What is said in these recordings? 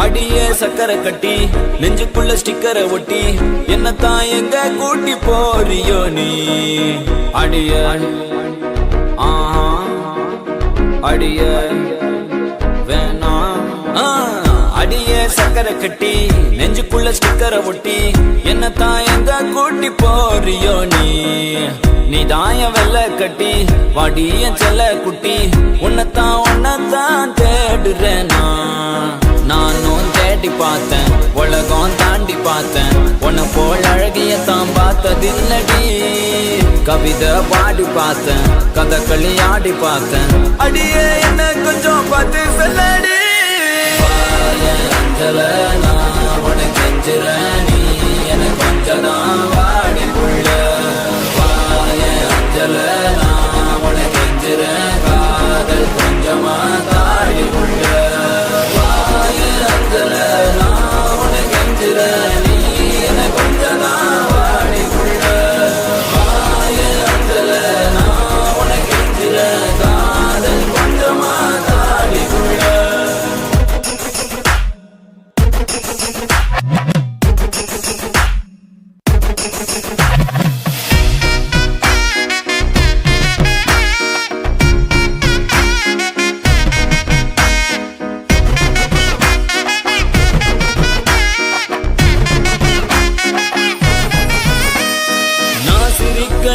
அடியே சக்கரை கட்டி நெஞ்சுக்குள்ள ஸ்டிக்கரை ஒட்டி என்னத்தான் எங்க கூட்டி போறியோ நீ அடிய அடிய வேணாம் அடியே சக்கரை கட்டி நெஞ்சுக்குள்ள ஸ்டிக்கரை ஒட்டி என்னத்தான் எங்க கூட்டி போறியோ நீ தாய வெள்ள கட்டி வாடிய செல்ல குட்டி உன்னத்தான் தேடுறேன் நானும் தேடி பார்த்தேன் உலகம் தாண்டி பார்த்தேன் உன்னை போல் அழகியத்தான் பார்த்ததில்லடி கவிதை பாடி பார்த்தேன் கதகளி ஆடி பார்த்தேன் அடியே என்ன கொஞ்சம் பார்த்து சொல்லடி அஞ்சல நான் உனக்கு கெஞ்சுறேன் நீ எனக்கு கொஞ்சம் தான் வாடி புள்ள அஞ்சல நான் உனக்கு கெஞ்சுறேன் காதல் கொஞ்சமா தாடி புள்ள அஞ்சல நான் உனக்கு கெஞ்சுறேன் நீ எனக்கு கொஞ்சம் தான் வாடி புள்ள அஞ்சல நான் உனக்கு கெஞ்சுறேன் காதல் கொஞ்சமா தாடி புள்ள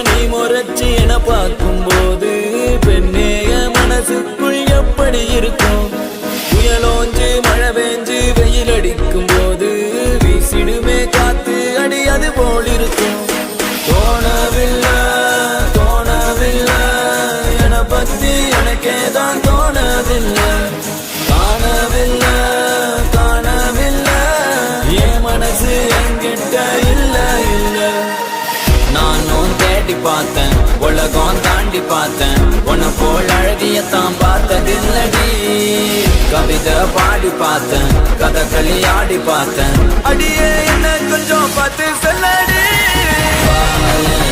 நீ முறைச்சி என பார்க்கும் போது பெண்ணேய மனசுக்குள் எப்படி இருக்கும் புயலோஞ்சு மழை பெஞ்சு வெயில் அடிக்கும் போது வீசிடுமே காத்து அடி அது போல் இருக்கும் தோணவில்லை என பத்தி எனக்கே தான் தோணவில்லை காணவில்லை என் மனசு என்கிட்ட இல்ல நானும் தேடி பார்த்தேன் உலகம் தாண்டி பார்த்தேன் உன்னை போல் அழகியத்தான் பார்த்ததில்லடி கவிதை பாடி பார்த்தேன் கதகளி ஆடி பார்த்தேன் அடியே என்ன கொஞ்சம் பார்த்து சொல்லடி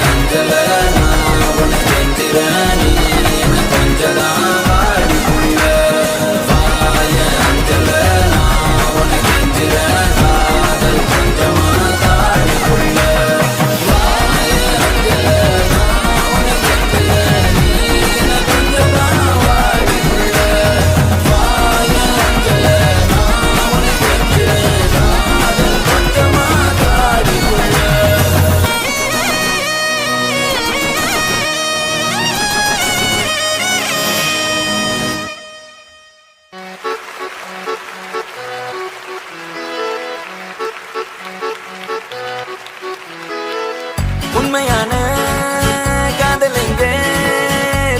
அஞ்சல நான் உனக்கு கெஞ்சுறேன் நீ எனக்கு கொஞ்சம் தான் வாடி புள்ள அஞ்சல நான் உனக்கு கெஞ்சுறேன் காதல் கொஞ்சமா தாடி புள்ள உண்மையான காதல் எங்கே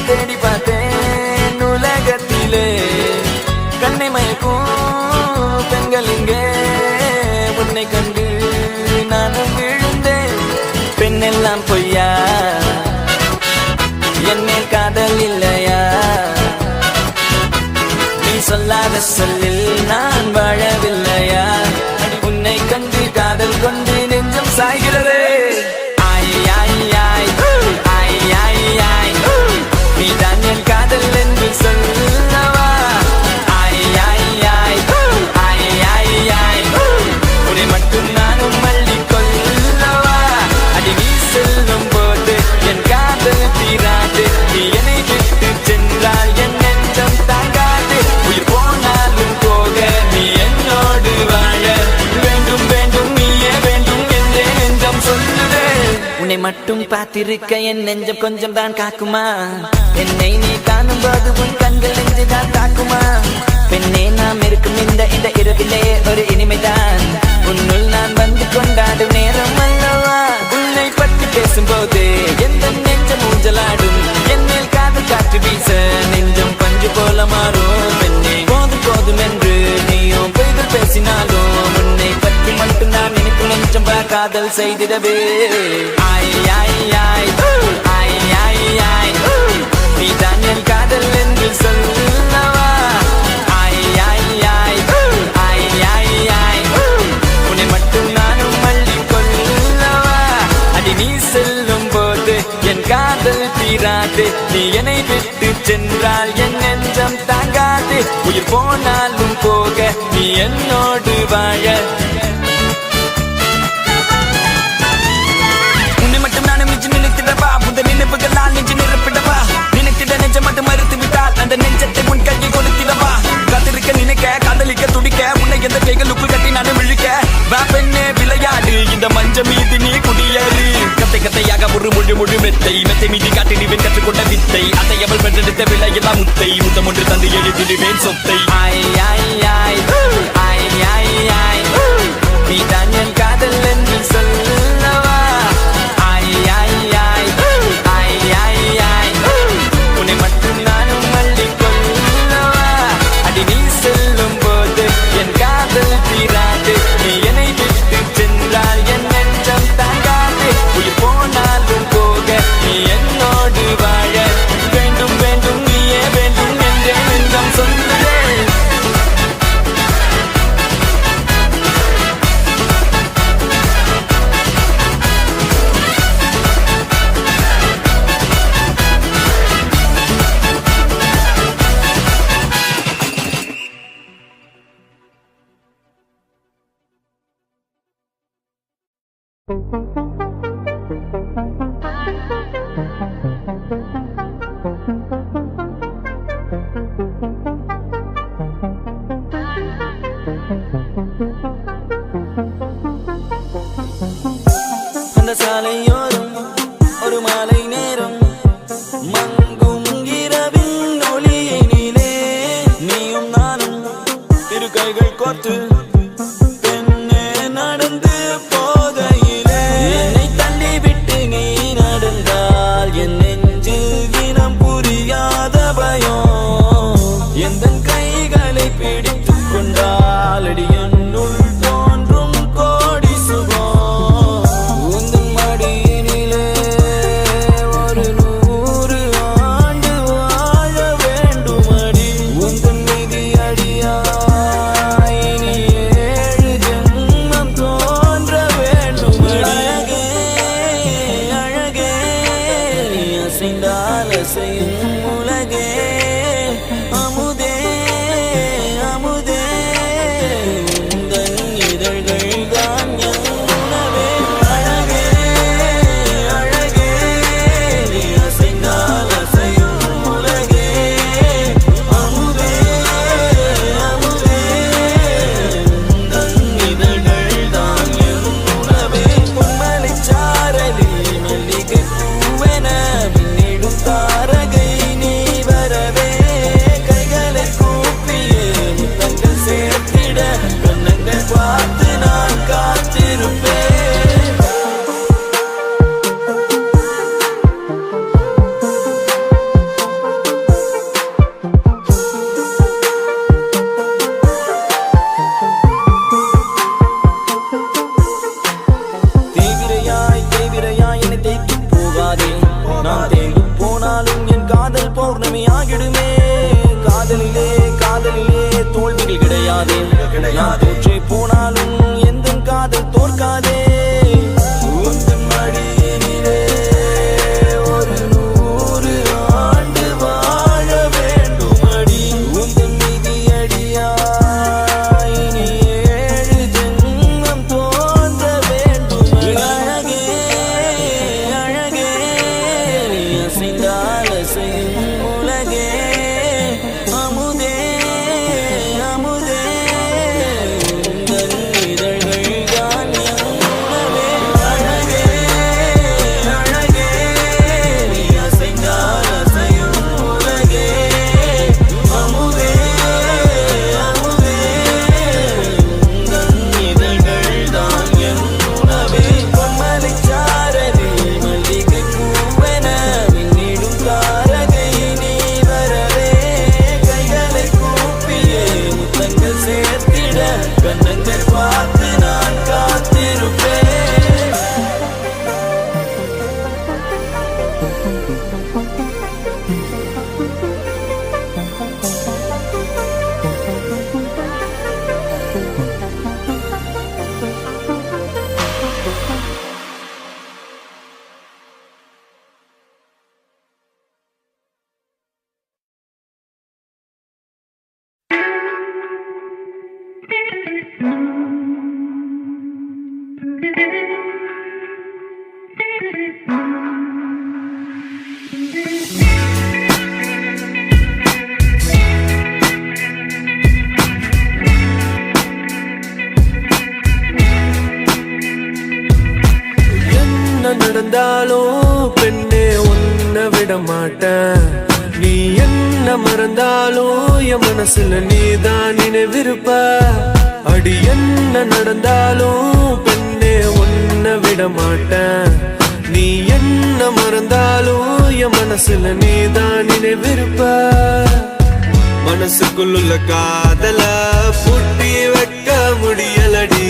தேடி பார்த்தேன் உலகத்திலே கண்ணை மயக்கும் பெண்கள் இங்கே உன்னை கண்டு நானும் விழுந்தேன் பெண்ணெல்லாம் பொய்யா என்னை காதல் இல்லையா நீ சொல்லாத சொல்லில் நான் வாழவில்லையா உன்னை கண்டு காதல் கொண்டு நெஞ்சம் சாய்கிறதே நீதான் என் காதல் என்று சொல்லவா உன்னை மட்டும் நானும் மல்லிக் கொள்ளவா அடி நீ செல்லும் போது என் காதல் தீராது நீ என்னை விட்டு சென்றால் என் நெஞ்சம் தாங்காது உயிர் போனாலும் போக நீ என்னோடு வாழ வேண்டும் நீயே வேண்டும் என்றே நெஞ்சம் சொல்லுதே உன்னை மட்டும் பார்த்திருக்க என் நெஞ்சம் கொஞ்சம் தான் காக்குமா என்னை நீ காணும் போது உன் கண்கள் நெஞ்சுதான் தாக்குமா பெண்ணே நாம் இருக்கும் இந்த இரவிலே ஒரு இனிமைதான் உன்னுள் நான் வந்து கொண்டாடும் நேரம் அல்லவா உன்னை பற்றி பேசும்போது எந்த நெஞ்சம் ஊஞ்சலாடும் என்னில் காதல் காற்று வீச நெஞ்சம் பஞ்சு போல மாறும் பெண்ணே போதும் என்று நீயும் பொய்கள் பேசினாலும் உன்னை பற்றி மட்டும் நான் எனக்கு நெஞ்சம் காதல் செய்திடவே நீதான் என் காதல் என்று சொல்லவா உன்னை மட்டும் நானும் மல்லிக் கொள்ளவா அடி நீ செல்லும் போது என் என் காதல் தீராது நீ என்னை விட்டு சென்றால் என் நெஞ்சம் தாங்காது உயிர் போனாலும் போக நீ என்னோடு வாழ உன்னை மட்டும் நானும் நெஞ்சு நினைத்திடவா புத நினைவுகளால் நெஞ்சு நிரப்பிடவா நினைத்திட நெஞ்ச மட்டும் மறுத்து விட்டால் அந்த நெஞ்சத்தை முன் கையை கொடுத்திடவா காத்திருக்க நினைக்க காதலிக்க துடிக்க உன்னை எந்த கைகளுக்குள் கட்டி நானும் விழிக்க வா பெண்ணே விளையாடு இந்த மஞ்ச மீது நீ குடியேறு கத்தை கத்தையாக ஒரு மொழி மெத்தை மெத்தை மீதி காட்டி நீ கற்றுக்கொண்ட வித்தை அத்தை அவள் பெற்றெடுத்த விலையெல்லாம் முத்தை முத்தம் ஒன்று தந்து எழுதிடுவேன் சொத்தை ஆய் ஆய் ஆய் ஆய் ஆய் ஆய் நீ தான் என் காதல் என்று சொல்லவா ஆய் ஆய் ஆய் ஆய் ஆய் ஆய் உன்னை மட்டும் நானும் அள்ளிக் கொள்ளவா அடி நீ செல்லும் போது என் காதல் தீராது நீ என்னை விட்டு சென்றால் என் நெஞ்சம் தாங்காது உயிர் போனாலும் போக நீ என்னோடு வாழ வேண்டும் வேண்டும் நீயே வேண்டும் என்றே நெஞ்சம் சொல்லுதே அந்த சாலையோரம் ஒரு மாலை நேரம் மங்கும் இரவின் ஒளியினிலே நீயும் நானும் இரு கைகள் கோர்த்து பெண்ணே நடந்து போகையிலே என்னை தள்ளிவிட்டு நீ நடந்தால் என் நெஞ்சில் இனம் புரியாத பயம் எந்த கைகளை பிடித்துக் கொண்டால் அடி என்னுள் தோன்றும் கோடி சுகம் உந்தன் மடியினிலே ஒரு 100 ஆண்டு வாழ வேண்டும் அடி உந்தன் மீதி அடியாய் இனி 7 ஜென்மம் தோன்ற வேண்டும் அழகே அழகே நீ அசைந்தால் அசையும் உலகே அமுதே அமுதே உந்தன் இதழ்கள் தான் என் உணவே அழகே அழகே நீ அசைந்தால் அசையும் உலகே அமுதே அமுதே உந்தன் இதழ்கள் தான் என் உணவே பொன்மலைச் சாரலில் மல்லிகை பூவென மின்னிடும் தாரகை நீ வரவே கைகளை கூப்பியே முத்தங்கள் சேர்த்திட கண்ணங்கள் பார்த்து நான் காத்திருப்பேன் தீவிரையாய் என்னை தேய்த்து போகாதே நான் தேய்ந்து போனாலும் என் காதல் பௌர்ணமியாகிடுமே காதலிலே காதலிலே தோல்விகள் கிடையாதே நான் தோற்றே போனாலும் எந்த காதல் தோற்காதே உந்தன் மடியினிலே ஒரு 100 ஆண்டு வாழ வேண்டும் அடி உந்தன் மீதி அடியாய் இனி 7 ஜென்மம் தோன்ற வேண்டும் அழகே அழகே நீ அசைந்தால் அசையும் உலகே நடந்தாலும் பெண்ணே உன்னை விட மாட்டேன். நீ என்ன மறந்தாலும் என் மனசுல நீதான் நினைவிருப்ப. அடி என்ன நடந்தாலும் பெண்ணே உன்னை விட மாட்டேன். நீ என்ன மறந்தாலும் என் மனசுல நீதான் நினைவிருப்ப. மனசுக்குள்ள காதல பூட்டி வைக்க முடியலடி.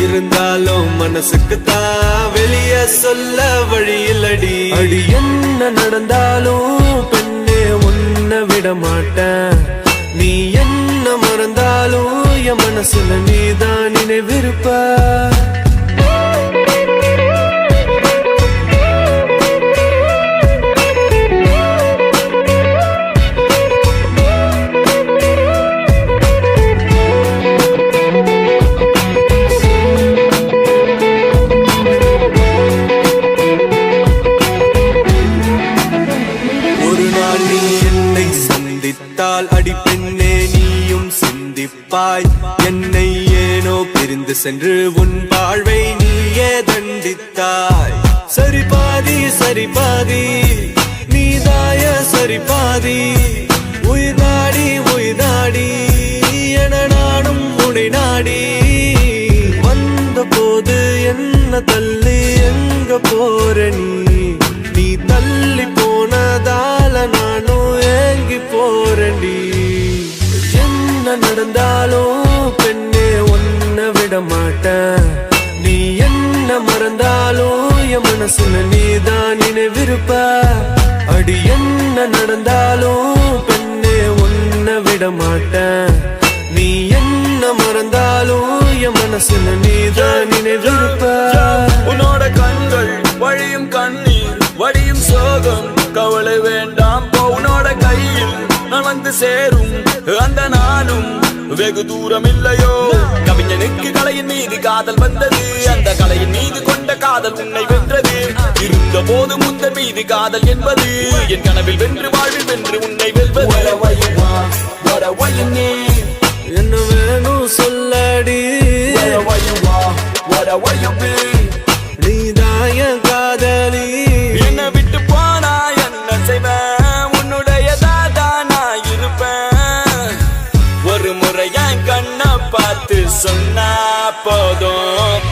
இருந்தாலும் மனசுக்கு தான் வெளிய சொல்ல வழியில்லடி. அடி என்ன நடந்தாலும் பெண்ணே உன்னை விட மாட்டேன். நீ என்ன மறந்தாலும் என் மனசுல நீதான் நினைவிருப்ப. அடி பெண்ணே நீயும் சிந்திப்பாய். என்னை ஏனோ பிரிந்து சென்று உன் வாழ்வை நீயே தண்டித்தாய். சரி பாதி சரி பாதி நீதாய சரி பாதி. உயிர் நாடி என நானும் உனை நாடி. வந்த போது என்ன தள்ளி எங்க போற நீ தள்ளி போனதால நானும் ஏங்கி போறேன்டி. என்ன நடந்தாலும் பெண்ணே உன்னை விட மாட்டேன். நீ என்ன மறந்தாலும் என் மனசுல நீதான் நினைவிருப்ப. அடி என்ன நடந்தாலும் பெண்ணே உன்னை விட மாட்டேன். நீ என்ன மறந்தாலும் என் மனசுல நீதான் நினைவிருப்ப. உன்னோட கண்கள் வழியும் கண்ணீர் வடியும் சோகம் கவலை வேண்டாம். உன்னோட கையில் நான் வந்து சேரும் அந்த நாளும் வெகு தூரம் இல்லையோ. கவிஞனுக்கு கலையின் மீது காதல் வந்தது. அந்த கலையின் மீது கொண்ட காதல் உன்னை வென்றது. இருந்த போது முந்த மீது காதல் என்பது என் கனவில் வென்று வாழ்வில் வென்று உன்னை வெல்வது. என்ன வேணும் சொல்லடி. நீதாய காதலி. என்ன விட்டு போனா என்ன செய்வேன். உன்னுடையதா நான் இருப்பேன். ஒரு முறை என் கண்ணை பார்த்து சொன்னா போதும்.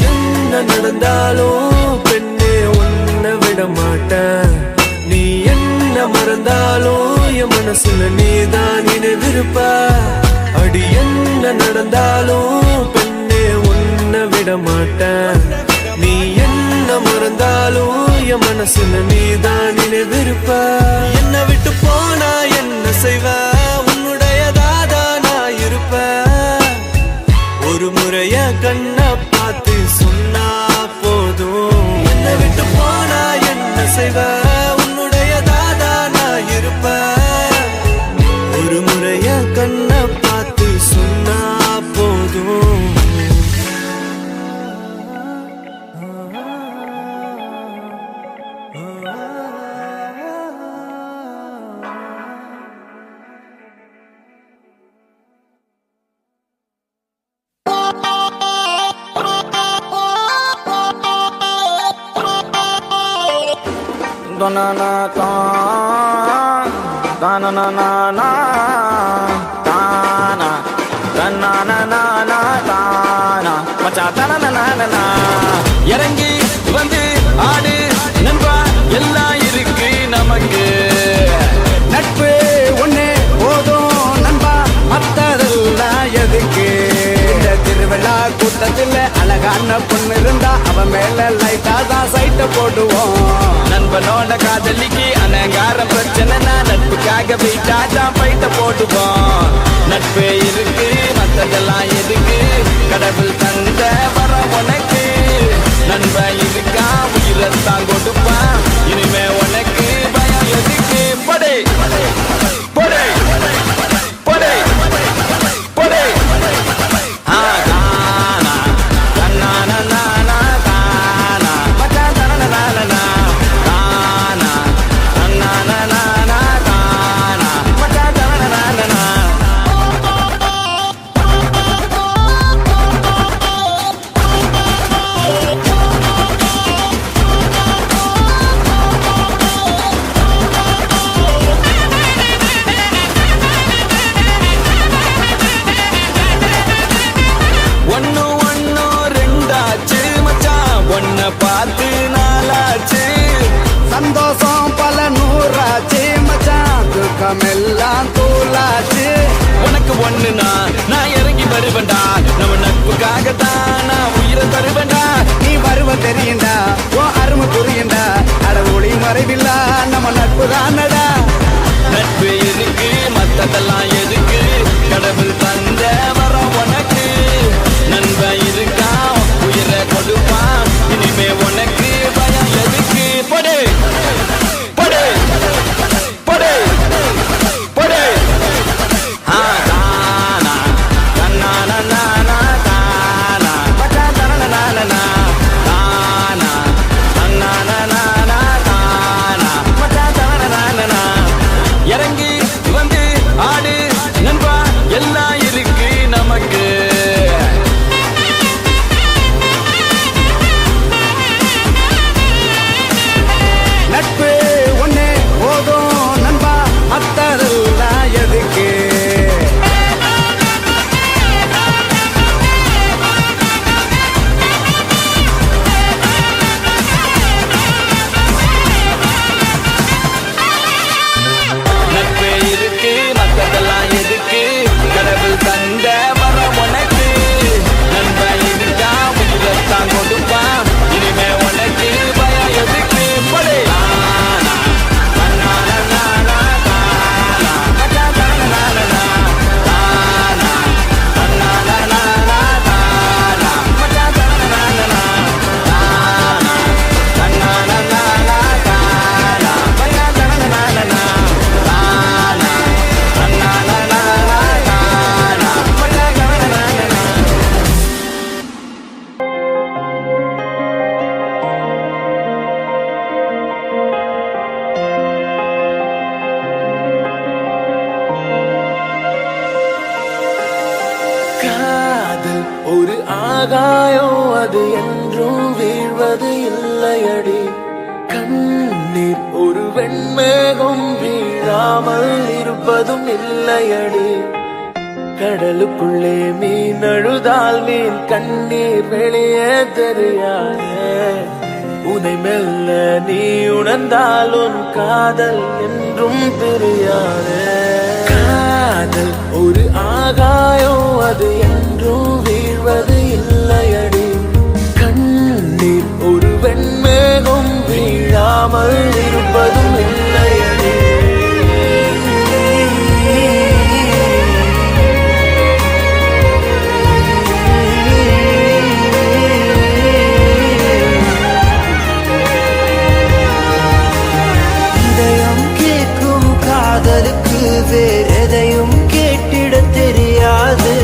என்ன நடந்தாலும் பெண்ணே உன்னை விட மாட்டேன். நீ என்ன மறந்தாலும் என் மனசுல நீதான் நினைவிருப்ப. அடி என்ன நடந்தாலும் பெண்ணே உன்னை விட மாட்டேன். நீ என்ன மறந்தாலும் என் மனசுல நீதான் நினைவிருப்ப. என்ன விட்டு போனா என்ன செய்வ. உன்னுடையதாதா நான் இருப்ப. ஒரு முறைய கண்ணை பார்த்து சொன்னா போதும். என்ன விட்டு போனா என்ன செய்வ. உன்னுடையதாதா நான் இருப்ப. ஒரு முறைய கண்ணை பார்த்து சொன்னா போதும். இறங்கி வந்து ஆடு நண்பா எல்லாம் இருக்கு நமக்கு. நட்பு ஒண்ணே போதும் நண்பா மத்ததெல்லாம் எதுக்கு. இந்த திருவிழா கூட்டத்தில் அழகான பொண்ணு இருந்தா அவன் மேல லைட்டா தான் சைட்ட போடுவோம். நண்பனோட காதலிக்கு அலங்கார பிரச்சனைனா நட்புக்காக வீட்டா தான் பைட்ட போடுவோம். நட்பு இருக்கு மத்ததெல்லாம் எதுக்கு. கடவுள் தந்த வர உனக்கு நண்பன் இருக்கா உயிரத்தான் கொடுப்பான். இனிமே உனக்கு பயம் எதுக்கு. படை படை படை படை. தானா தானா தானா தானா உனக்கு ஒண்ணுனா நான் இறங்கி வருவேன்டா நம்ம நட்புக்காக தான் நான் உயிரை தருவேன்டா நீ வருவ தெரியுண்டா ஓ அருமை புரியுண்டா அட ஒளி மறைவில்லா நம்ம நட்பு தானடா நட்பு எதுக்கு மத்ததெல்லாம் எதுக்கு கடவுள் தந்த வரம் உனக்கு நண்பன் இருக்கான் உயிரை கொடுப்பான் இனிமே உனக்கு பயம் எதுக்கு படு படு படு படு தானா தன்னானா தானா பட்டா தரணனா தானா தன்னானா தானா பட்டா தரணனா இறங்கி வந்து ஆடு நண்பா எல்லாம் இருக்கு நமக்கு நட்பு ஒன்னே போதும் நண்பா மத்ததெல்லாம் எதுக்கு நட்பு இருக்கு மத்ததெல்லாம் எதுக்கு கடவுள் தந்த வரம் உனக்கு நண்பன் இருக்கா உயிரத்தான் கொடுப்பான் இனிமே உனக்கு பயம் எதுக்கு படு தானா தன்னானா தானா பட்டா தரணனா தானா தன்னானா தானா பட்டா தரணனா தானா தன்னானா தானா பட்டா தரணனா தானா தன்னானா தானா பட்டா தரணனா காதல் ஒரு ஆகாயம் அது என்றும் வீழ்வது இல்லையடி கண்ணீர் ஒரு வெண்மேகம் வீழாமல் இருப்பதும் இல்லையடி கடலுக்குள்ளே மீன் அழுதால் மீன் கண்ணீர் வெளியே தெரியாது உனை மெல்ல நீ உணர்ந்தால் உன் காதல் என்றும் தெரியாது காதல் ஒரு ஆகாயம் அது என்றும் வீழ்வது இல்லையடி கண்ணீர் ஒரு வெண்மேகம் வீழாமல் இருப்பதும் இல்லையடி இதயம் கேட்கும் காதலுக்கு வேறெதையும் கேட்டிட தெரியாது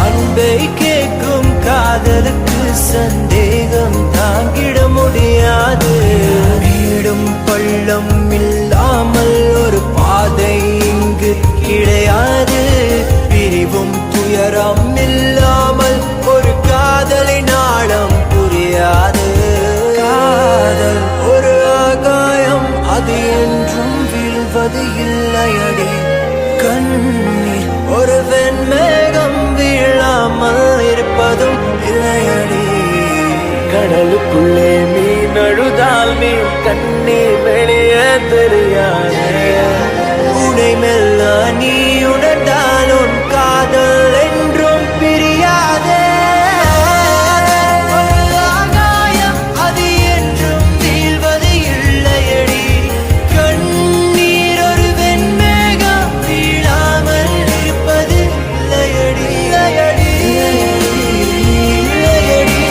அன்பை கேட்கும் காதலுக்கு சந்தேகம் தாங்கிட முடியாது வீடும் பள்ளம் இல்லாமல் ஒரு பாதை இங்கு கிடையாது பிரிவும் துயரம் இல்லாமல் ஒரு காதலின் ஆழம் புரியாது காதல் ஒரு ஆகாயம் அது என்றும் வீழ்வது இல்லையடி கண்ணீர் ஒரு வெண்மேகம் வீழாமல் இருப்பதும் இல்லையடி கடலுக்குள்ளே மீன் அழுதால் மீன் கண்ணீர் வெளியே தெரியாது உனை மெல்ல நீ உணர்ந்தால் உன் காதல் என்றும் பிரியாதே ஒரு ஆகாயம் அது என்றும் வீழ்வது இல்லையடி கண்ணீர் ஒரு வெண்மேகம் வீழாமல் இருப்பது இல்லையடி இல்லையடி இல்லையடி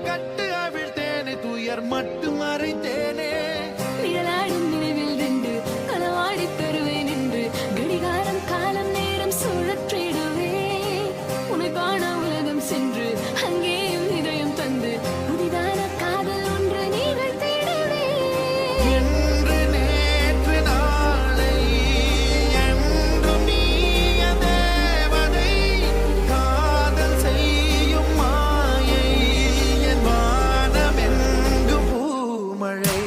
கட்டு அவிழ்த்தேனே துயர் மட்டும் அறிந்தேனே சென்று அங்கேயும் இதயம் தந்து புதிதான காதல் ஒன்று நீங்கள் தேடவே இன்று நேற்று நாளை என்றும் நீய தேவதை காதல் செய்யும் மாயை என் வானமெங்கு பூமழை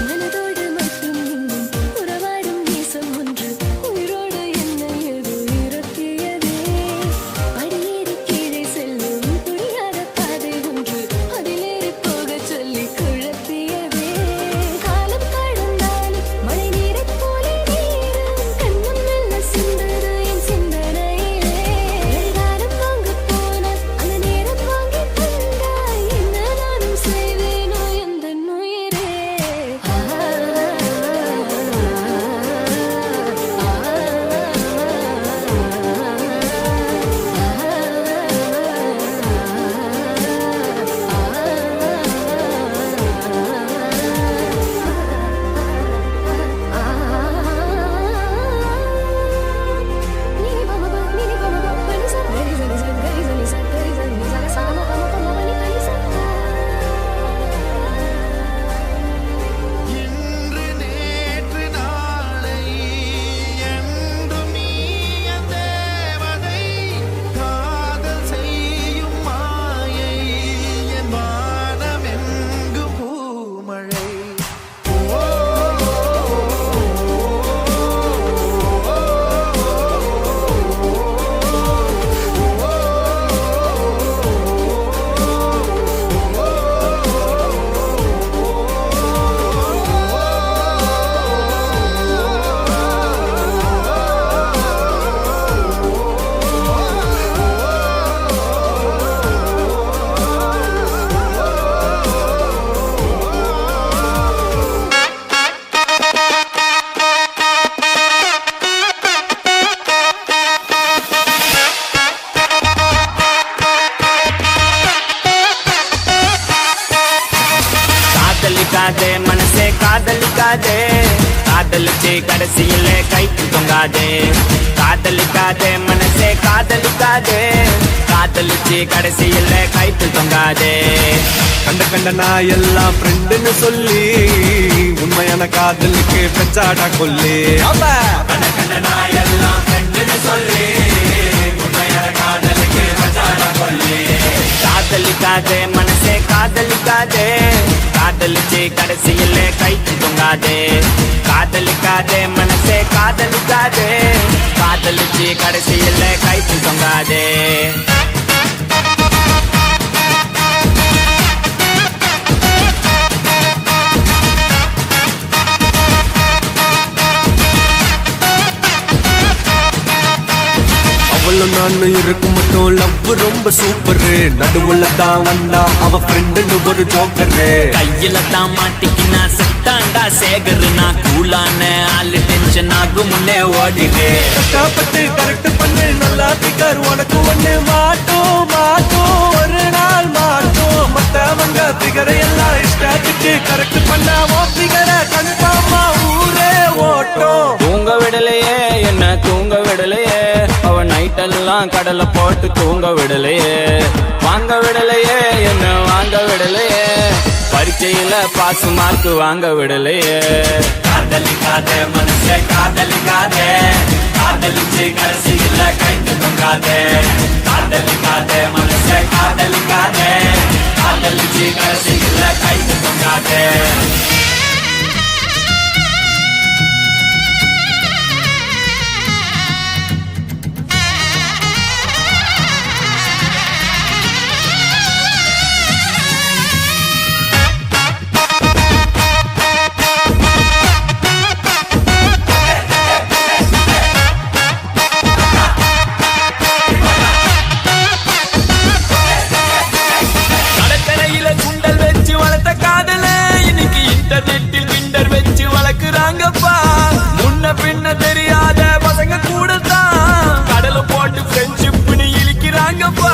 மனதோடு மட்டும் இன்னும் உறவாடும் நேசம் ஒன்று உயிரோடு என்னை ஏதோ இருத்தியதே படியேறி கீழே செல்லும் புரியாத பாதை ஒன்று அதிலேறி போகச் சொல்லி குழப்பியதே காலம் கடந்தாலும் மழை நீரைப் போலே நீரும் கண்ணம் மெல்ல சிந்தது என் சிந்தனையிலே கடிகாரம் வாங்கப் போனால் அந்த நேரம் வாங்கித் தந்தாய் என்ன நானும் செய்வேனோ எந்தன் உயிரே இன்று நேற்று நாளை என்றும் நீய தேவதை காதல் செய்யும் மாயை என் வானமெங்கு பூமழை காதலிக்காதே மனசே காதலிக்காதே காதலிச்சு கடைசியில கைக்கு தொங்காதே காதலிக்காதே மனசே காதலிக்காதே காதலிச்சு கடைசியில கைக்கு தொங்காதே கண்ட நான் எல்லாம் ஃப்ரெண்டுன்னு சொல்லி உண்மையான காதலுக்கு பெச்சாடா கொல்லி கண்ட நான் எல்லாம் ஃப்ரெண்டுன்னு சொல்லி உண்மையான காதலுக்கு மச்சாடா கொல்லி காதலிக்காதே மனசே காதலிக்காதே காதலிச்சு கடைசியில கைக்கு தொங்காதே காதலிக்காதே மனசே காதலிக்காதே காதலிச்சு கடைசியில கைக்கு தொங்காதே அவளும் நானும் இருக்கும் மட்டும் லவ் ரொம்ப சூப்பரு நடுவுல தான் வந்தா அவ ஃப்ரெண்டுன்னு ஒரு ஜோக்கரு கையில தான் மாட்டிக்கினா செத்தாண்டா சேகரு நான் கூலான ஆளு டென்ஷன் ஆகும் முன்னே ஓடிடு கஷ்டப்பட்டு கரெக்ட் பண்ணு நல்லா பிகர் உனக்கு ஒண்ணு மாட்டோம் ஒரு நாள் மாட்டோம் மத்தவங்க பிகரை எல்லாம் இஷ்டத்துக்கு கரெக்ட் பண்ணா ஓ பிகரை கன்ஃபார்மா ஊரே ஓட்டும் தூங்க விடலையே என்ன தூங்க விடலையே அவ நைட்டெல்லாம் கடலை போட்டு தூங்க விடலையே வாங்க விடலையே என்ன வாங்க விடலையே பரீட்சையில பாஸ் மார்க் வாங்க விடலையே காதலிக்காதே மனசே காதலிக்காதே காதலிச்சு கடைசியில கைக்கு தொங்காதே காதலிக்காதே மனசே காதலிக்காதே காதலிச்சு கடைசியில கைக்கு தொங்காதே மடக்குறாங்கப்பா முன்ன பின்ன தெரியாத பசங்க கூட தான் கடலை போட்டு ஃப்ரெண்ட்ஷிப்னு இழிக்கிறாங்கப்பா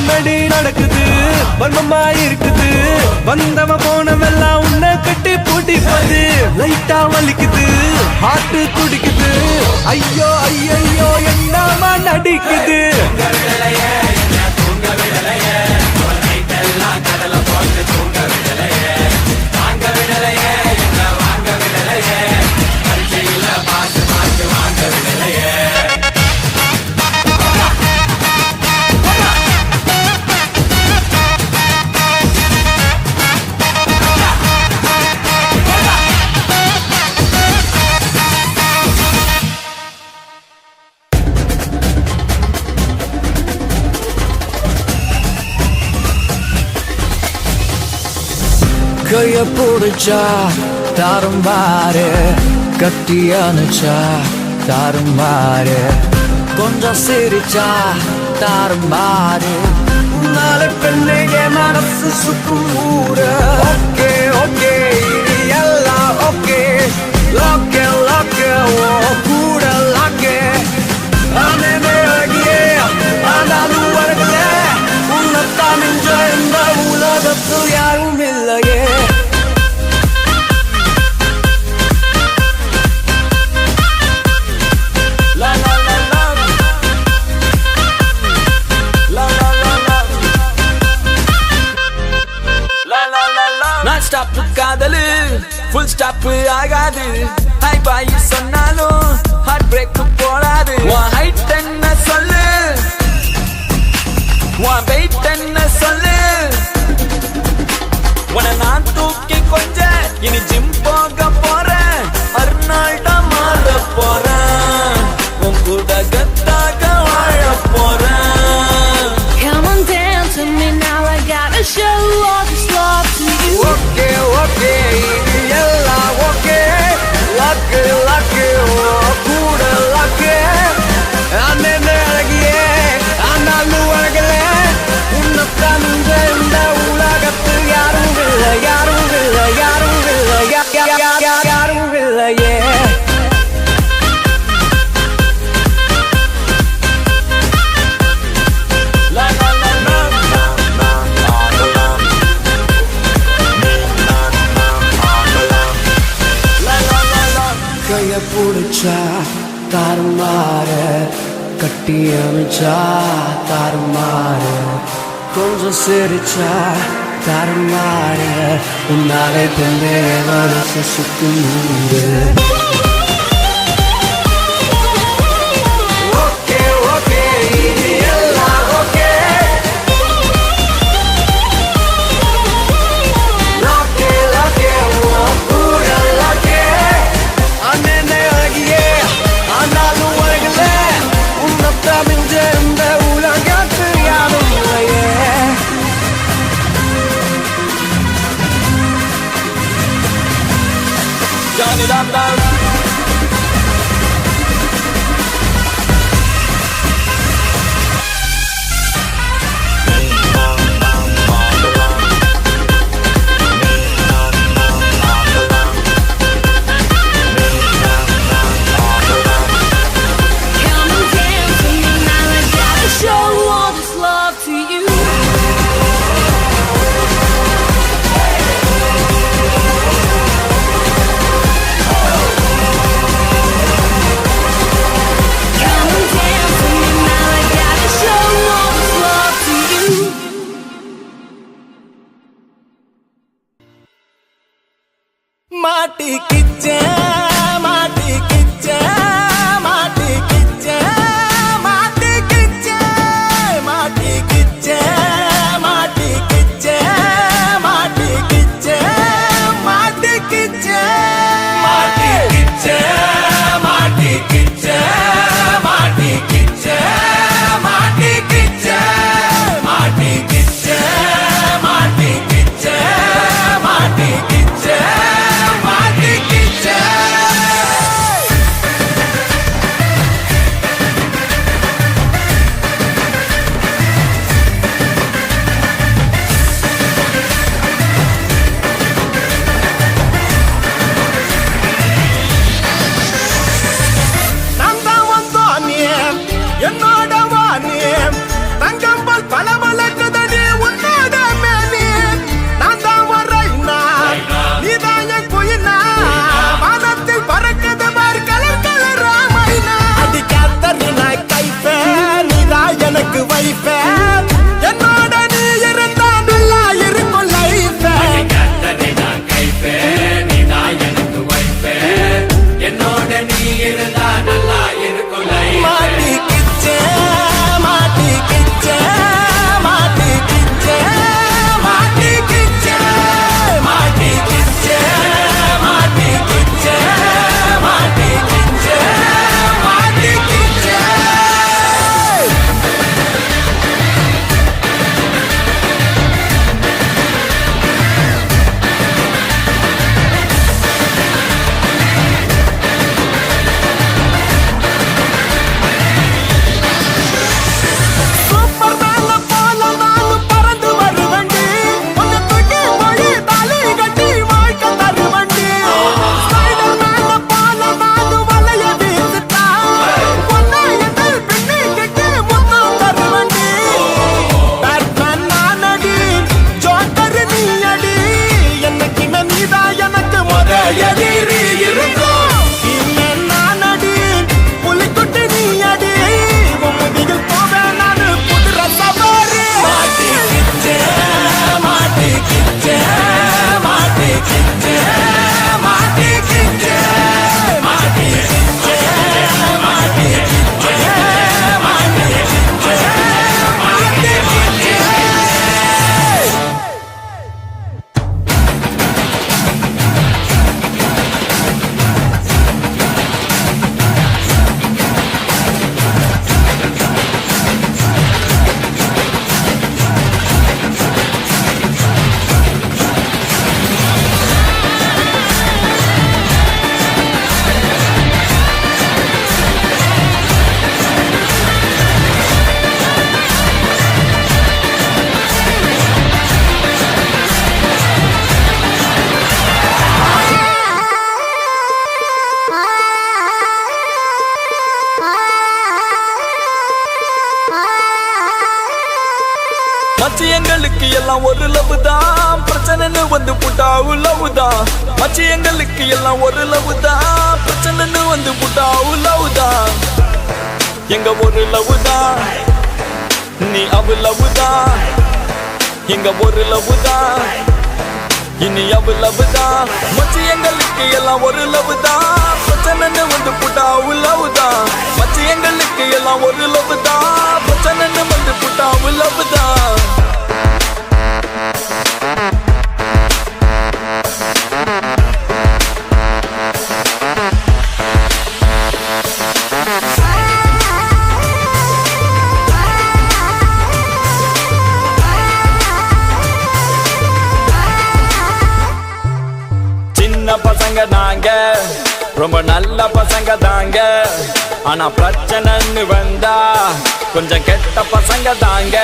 நடி நடக்குது வன்மமா இருக்குது வந்தவ போனவெல்லாம் உன்னை கட்டி பூட்டிப்பது லைட்டா வலிக்குது ஹார்ட் துடிக்குது ஐயோ ஐயோ என்னமா நடிக்குது கைய பிடிச்சா தாறுமாறு கட்டி அணைச்சா தாறுமாறு கொஞ்சம் சிரிச்சா தாறுமாறு நாளை பெண்ணே என் மனசு சுக்கும் ஊர ஓகே ஓகே இது எல்லாம் ஓகே லாக்கே லாக்கே ஓ கூட லாக்கே ஆனே அழகியே ஆனாலும் வரல உன்னத்தான் மிஞ்ச இந்த உலகத்தில் யாரும் இல்லையே நான் ஸ்டாப் காதலு ஃபுல் ஸ்டாப் ஆகாது ஹை பாய் சொன்னாலும் ஹார்ட் பிரேக் போடாது உன் ஹைட் என்ன சொல்லு உன் வெயிட் என்ன சொல்லு உன நான் தூக்கி கொஞ்ச இனி ஜிம் போக போறேன் அர்னால்டா மாற போறேன் உன் கூட கத்தாக வாழ போறேன் Come on, dance with me now. I gotta show all this love to you. Okay okay இது எல்லாம் ஓகே லாக்கு லாக்கு ஓ கூட லாக்கு அண்ணே அழகியே ஆனாலும் அழகல உன்னத்தான் இந்த உலகத்தில் யாரும் இல்லை யாரும் இல்லை யாரும் இல்லை யாரும் இல்லையே கைய பிடிச்சா தாறுமாற கட்டி அமைச்சா தாறுமாற கொஞ்சம் சிரிச்சா தாறுமாற உன்னாலே தந்தே மனசு சுக்கும் ஊரு ஓகே ஓகே இது எல்லாம் ஓகே லாக்கே லாக்கே ஓ கூட லாக்கே அண்ணே அழகியே ஆனாலும் அழகல உன்னத்தான் மிஞ்ச இந்த உலகத்தில் யாரும் இல்லையே Johnny Dam Dam Come on, dance with me now. I gotta show all this love to you. Come on, dance with me now. I gotta show all this love to you. மாட்டிக்கிச்ச மாட்டிக்கிச்ச மாட்டிக்கிச்ச மாட்டிக்கிச்ச மாட்டிக்கிச்ச மாட்டிக்கிச்ச மாட்டிக்கிச்ச மாட்டிக்கிச்ச மாட்டிக்கிச்ச மாட்டிக்கிச்ச மாட்டிக்கிச்ச மாட்டிக்கிச்ச மாட்டிக்கிச்ச மாட்டிக்கிச்ச மாட்டிக்கிச்ச மாட்டிக்கிச்ச லவ் தான் பிரச்சனைன்னு வந்து புட்டா லவ் தான் எங்க ஒரு லவ் தான் நீ அவ லவ் தான் எங்க ஒரு லவ் தான் இனி அவ லவ் தான் மச்சி எங்களுக்கு எல்லாம் ஒரு லவ் தான் பிரச்சனைன்னு வந்து புட்டா லவ் தான் மச்சி எங்களுக்கு எல்லாம் ஒரு லவ் தான் பிரச்சனைன்னு வந்து புட்டா லவ் தான் பசங்க நாங்க ரொம்ப நல்ல பசங்க தாங்க ஆனா பிரச்சனைன்னு வந்தா கொஞ்சம் கெட்ட பசங்க தாங்க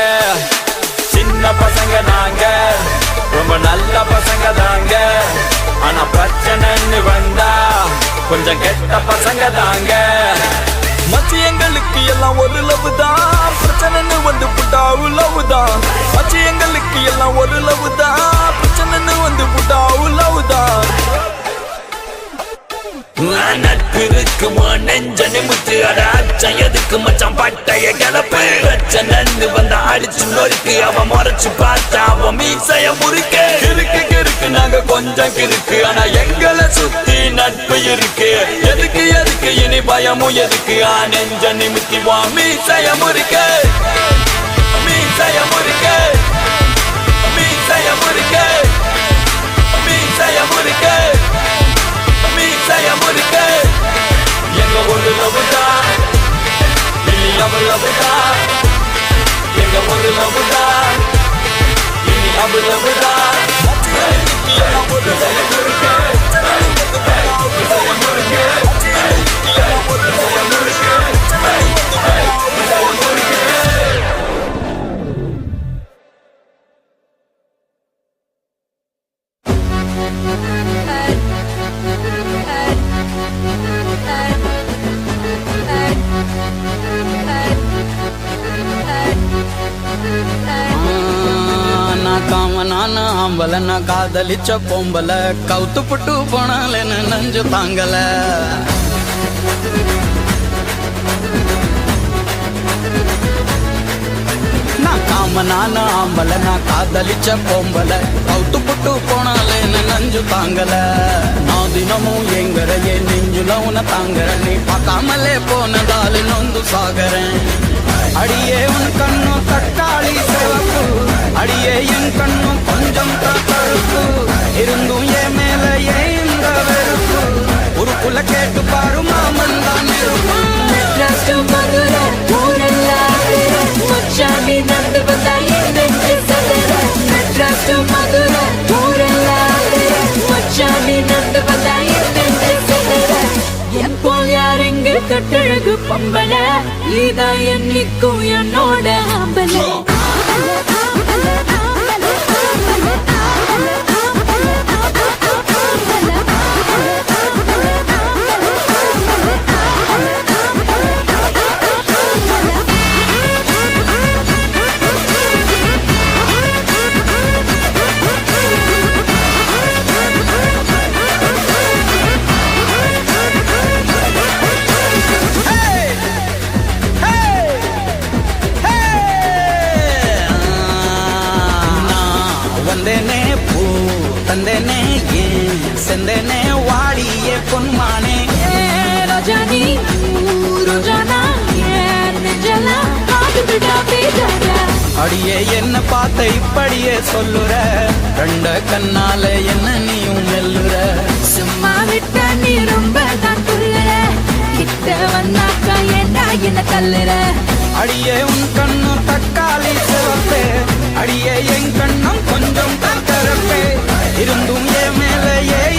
சின்ன பசங்க நாங்க ரொம்ப நல்ல பசங்க தாங்க ஆனா பிரச்சனைன்னு வந்தா கொஞ்சம் கெட்ட பசங்க தாங்க மச்சி எங்களுக்கு எல்லாம் ஒரு லவ் தான் பிரச்சனைன்னு வந்து புட்டா லவ் தான் மச்சி எங்களுக்கு எல்லாம் ஒரு லவ் தான் பிரச்சனைன்னு வந்து புட்டா லவ் தான் நட்பு இருக்கு நெஞ்ச நிமித்து அடாச்சம் எதுக்கு மச்சான் பட்டைய கிளப்பு பிரச்சனை வந்தா அடிச்சு நொறுக்கு அவன் முறைச்சு பார்த்தா அவன் மீசைய முறுக்கு கிறுக்கு கிறுக்கு நாங்க கொஞ்சம் கிறுக்கு ஆனா எங்களை சுத்தி நட்பு இருக்கு எதுக்கு எதுக்கு இனி பயமும் எதுக்கு நெஞ்ச நிமித்தி வா மீசைய முறுக்கு மீசைய முறுக்கு மீசைய முறுக்கு மீசைய முறுக்கு மீசைய முறுக்கு எங்க ஒரு லவ் தான் இனி அவ லவ் தான் எங்க ஒரு லவ் தான் இனி அவ லவ் தான் ஒரு லவ் முறுக்கு ஆம்பல நான் காதலிச்ச பொம்பல கவுத்து புட்டு போனாலேன்னு நஞ்சு தாங்கல நான் காமனான ஆம்பல நான் காதலிச்ச பொம்பல கவுத்து புட்டு போனாலேன்னு நஞ்சு தாங்கல நான் தினமும் எங்கறையே நெஞ்சுல உன தாங்கற நீ பார்க்காமலே போனதால நொந்து சாகறேன் அடியே உன் கண்ணும் தக்காளி சிவப்பு அடியே என் கண்ணும் கொஞ்சம் கருப்பு இருந்தும் என் மேல இந்த வெறுப்பு ஒரு புல கேட்டு பாரு மாமன் தான் கட்டழகு பொம்பல இதா என்னைக்கும் என்னோட ஆம்பல தந்தேனே ஏன் செந்தேனே வாடியே பொன்மானே ரோஜானி ரோஜானா நெஞ்சலா காதுடா பேஜாடா அடியே என்ன பார்த்த இப்படியே சொல்லுற ரெண்ட கண்ணால என்ன நீயும் மெல்லுற சும்மா விட்ட நீ ரொம்ப தான் துள்ளுற கிட்ட வந்தாக்கா ஏண்டா என்ன தள்ளுற அடியே உன் கண்ணும் தக்காளி சிவப்பே அடியே என் கண்ணும் கொஞ்சம் கருப்பே இருந்தும் என் மேல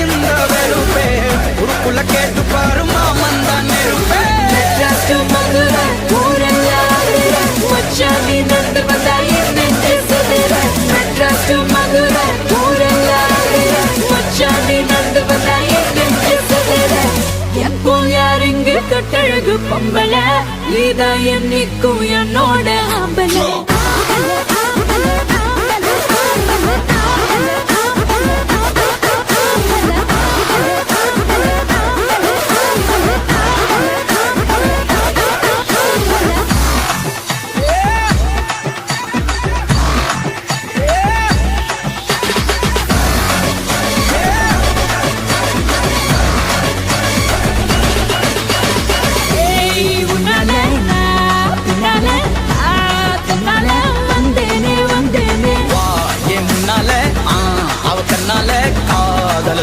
இந்த வெறுப்பே உருக்குள்ள கேட்டு பாரு மாமன் தான் நெருப்பே மதுரை ஊரெல்லாம் மச்சாமி நண்டு வந்தா என்னென்று சொல்லுற மெட்ராஸ் மதுரை ஊரெல்லாம் மச்சாமி நண்டு வந்தா என்னென்று சொல்லுற எப்போ யாருங்க கட்டழகு பொம்பல இதா என்னைக்கும் என்னோட ஆம்பல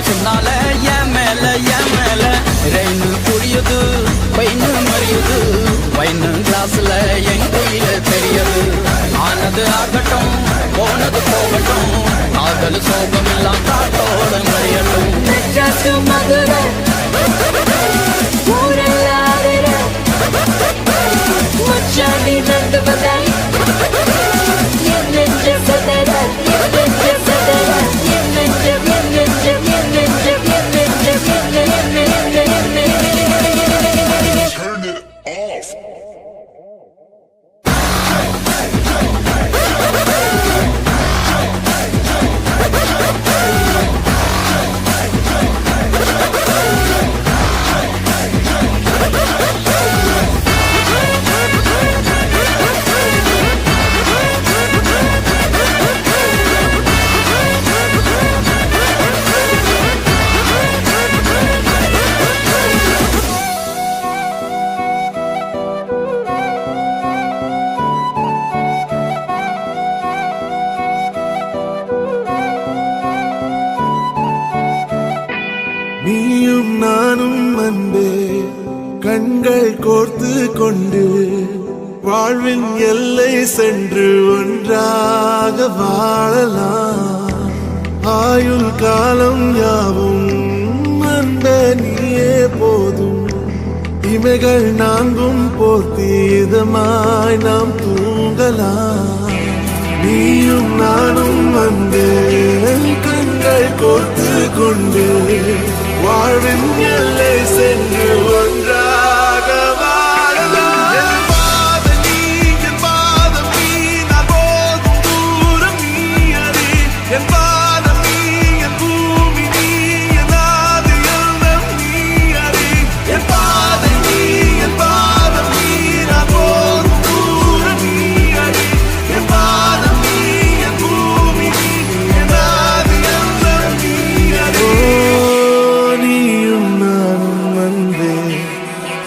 பின்னால என் மேல ரெயின் புரியுது பைனு மறியுது வைனு கிளாஸ்ல என் கோயில தெரியுது ஆனது ஆகட்டும் போனது போகட்டும் காதல் சோகம் எல்லாம் காட்டோட மறியட்டும் மெட்ராஸ் மதுரை ஊரெல்லாரிட முச்சாண்டி நடுவதை என் நெஞ்சு சதற என் நெஞ்சு சதற என் நெஞ்சு என் நெஞ்சு என் நெஞ்சு என் நெஞ்சு என் நெஞ்சு என் நீயும் நானும் அன்பே கண்கள் கோர்த்து கொண்டு வாழ்வின் எல்லை சென்று ஒன்றாக வாழலாம் ஆயுள் காலம் யாவும் அன்பே நீயே போதும் இமைகள் நான்கும் போர்த்தி இதமாய் நாம் தூங்கலாம் நீயும் நானும் அன்பே கண்கள் கோர்த்து கொண்டு வாழ்வின் எல்லை சென்று ஒன்றாக வாழலாம் என் பாதம் நீ நான் போகும் தூரம் நீ அறி என் பாதம் நீ என் பூமி நீ என் ஆதி எல்லாம் நீ அறி என் பாதம் நீ நான் போகும் தூரம் நீ அறி என் பாதம் நீ என் பூமி நீ என் ஆதி எல்லாம் நீ அறி நீயும் நானும் அன்பே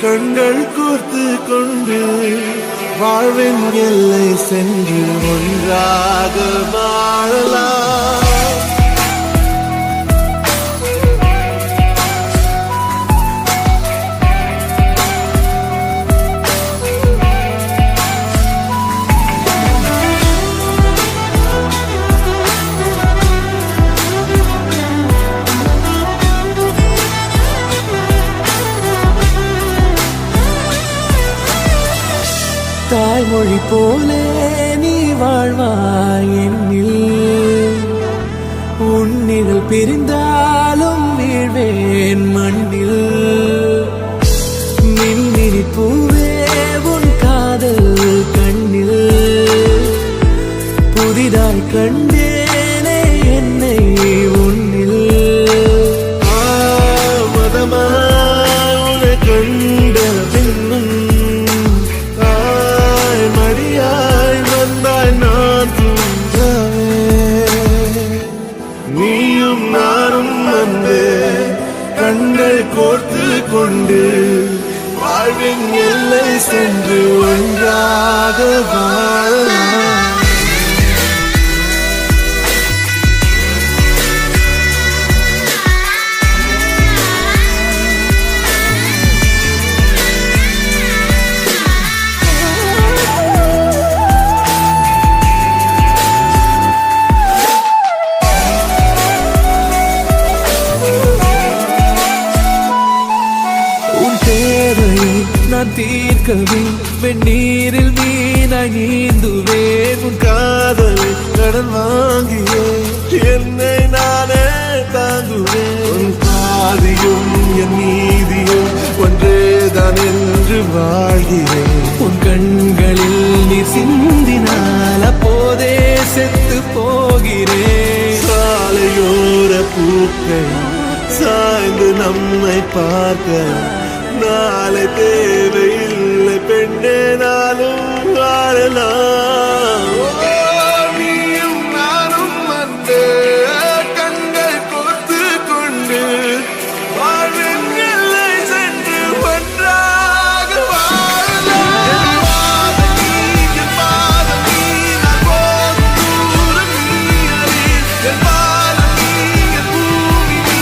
கண்கள் கோர்த்து கொண்டு வாழ்வின் எல்லை சென்று ஒன்றாக வாழலாம் தாய்மொழி போலே நீ வாழ்வாய் என்னில் உன்னிகள் பிரிந்தாலும் வீழ்வேன் மண்ணில் மின்மினி பூவே உன் காதல் கண்ணில் புதிதாய் கண்டேனே என்னை உன்னில் மதமாய் உன்னை கண்ட பின்னும் மடியாய் வந்தாய் நான் தூங்கவே நீயும் நானும் அன்பே கண்கள் கோர்த்து கொண்டு வாழ்வின் எல்லை சென்று ஒன்றாக வாழலாம் நான் தீர்க்கவே வெந்நீரில் மீனாய் நீந்துவேன் உன் காதலை கடன் வாங்கியே என்னை நானே தாங்குவேன் உன் பாதியும் என் நீதியும் ஒன்றேதான் என்று வாழ்கிறேன் உன் கண்களில் நீ சிந்தினால் அப்போதே செத்து போகிறேன் சாலையோர பூக்கள் சாய்ந்து நம்மை பார்க்க நாளை தேவையில்லை பெண்ணே நாளும் வாழலாம் நீயும் நானும் அன்பே கண்கள் கோர்த்து கொண்டு வாழ்வின் எல்லை சென்று ஒன்றாக வாழலாம் என் பாதம் நீ நான் போகும் தூரம் நீ அறி என் பாதம் நீ என் பூமி நீ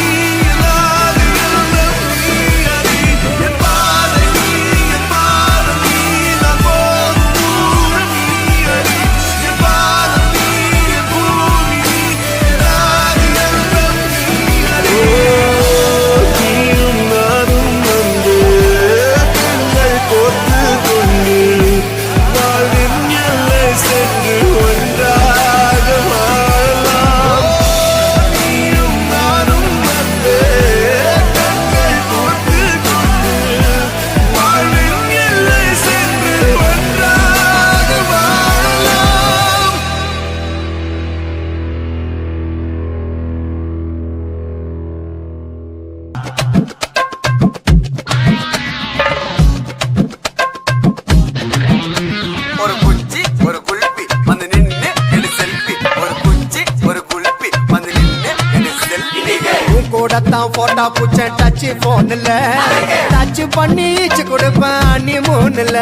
போட்டா பூச்ச டச் போன்ல டச் பண்ணி கொடுப்பேன் நீ மூணுல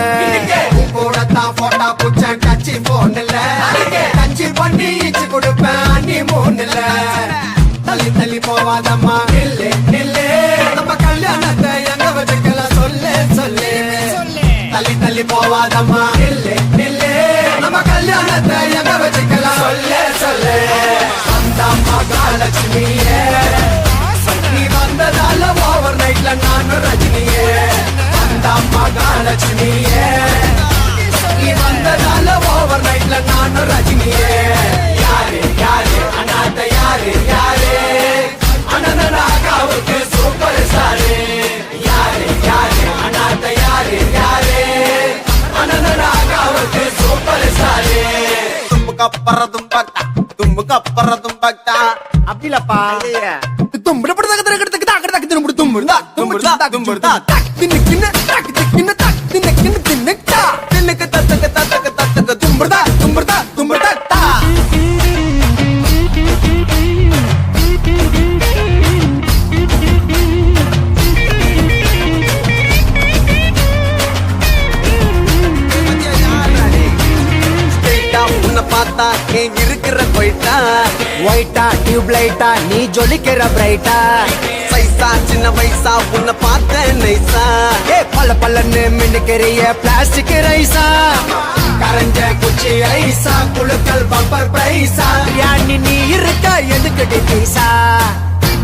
கூட தான் போட்டா பூச்ச டச் போன்ல டச் பண்ணி கொடுப்பேன் நீ மூணுல தள்ளி தள்ளி போவாதம்மா நில்லு நில்லு நம்ம கல்யாணத்தை எங்க வச்சுக்கலாம் சொல்லு சொல்லு தள்ளி தள்ளி போவாதம்மா நில்லு நில்லு நம்ம கல்யாணத்தை எங்க வச்சுக்கலாம் சொல்லு சொல்லு அந்த மகாலட்சுமியே நீ வந்ததால ஓவர் நைட்ல நானும் ரஜினியே அந்த மகாலட்சுமியே நீ வந்ததால ஓவர் நைட்ல நானும் ரஜினியே யாரு யாரு அனாத யாரு யாரு அனந்தனாகாவுக்கு சூப்பர் ஸ்டாரு யாரு யாரு அனாத யாரு யாரு அனந்தனாகாவுக்கு சூப்பர் ஸ்டாரு தும்புக்கப்புறதும் பக்தா தும்புக்கப்புறதும் பக்தா அப்படிலப்பா பார்த்தா ஏன் இருக்கிற போயிட்டா ஒயிட்டா டியூப் லைட்டா நீ ஜொலிக்கிற பிரைட்டா சைஸா சின்ன வயசா உன்னை பார்த்த நைசா ஏ பல்ல பல்லன்னு மின்னுக்கிறிய பிளாஸ்டிக் ரைஸா கரஞ்ச குச்சி ஐசா குழுக்கள் பம்பர் பிரைஸா யானி நீ இருக்க எதுக்கடி பீசா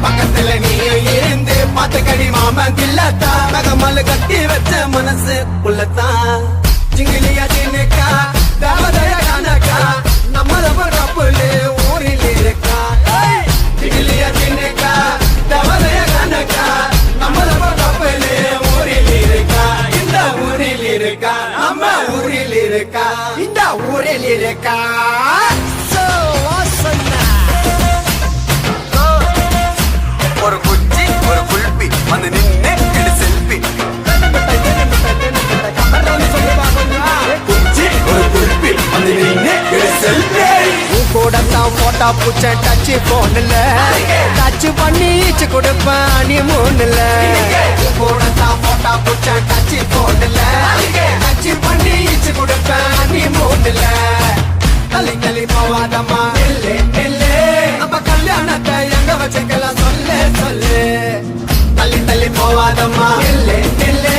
பக்கத்துல நீ இருந்து பார்த்து கடி மாமன் கில்லத்தா நகமல கட்டி வச்ச மனசு புள்ளத்தா ஜிங்கிலியா சின்னக்கா தேவதைய கணக்கா நம்மள கப்புலு ஊரில் இருக்கா ஜிங்கிலியா சின்னக்கா தேவதைய கணக்கா நம்மள கப்புலு ஊரில் இருக்கா இந்த ஊரில் இருக்கா நம்ம ஊரில் இருக்கா இந்த ஊரில் இருக்கா ஒரு குச்சி ஒரு குல்பி வந்து நின்னு எடு செல்ஃபி குச்சி ஒரு குல்பி வந்து நின்னு எடு செல்ஃபி கூட தான் போட்டா பூச்ச டச் போன்ல டச் பண்ணி கொடுப்பேன் நீ மூணுல கூட தான் போட்டா பூச்ச டச் போன்ல டச் பண்ணி கொடுப்பேன் நீ மூணுல தள்ளி தள்ளி போவாதம்மா நில்லு நில்லு நம்ம கல்யாணத்தை எங்க வச்சுக்கலாம் சொல்லு சொல்லு தள்ளி தள்ளி போவாதம்மா நில்லு நில்லு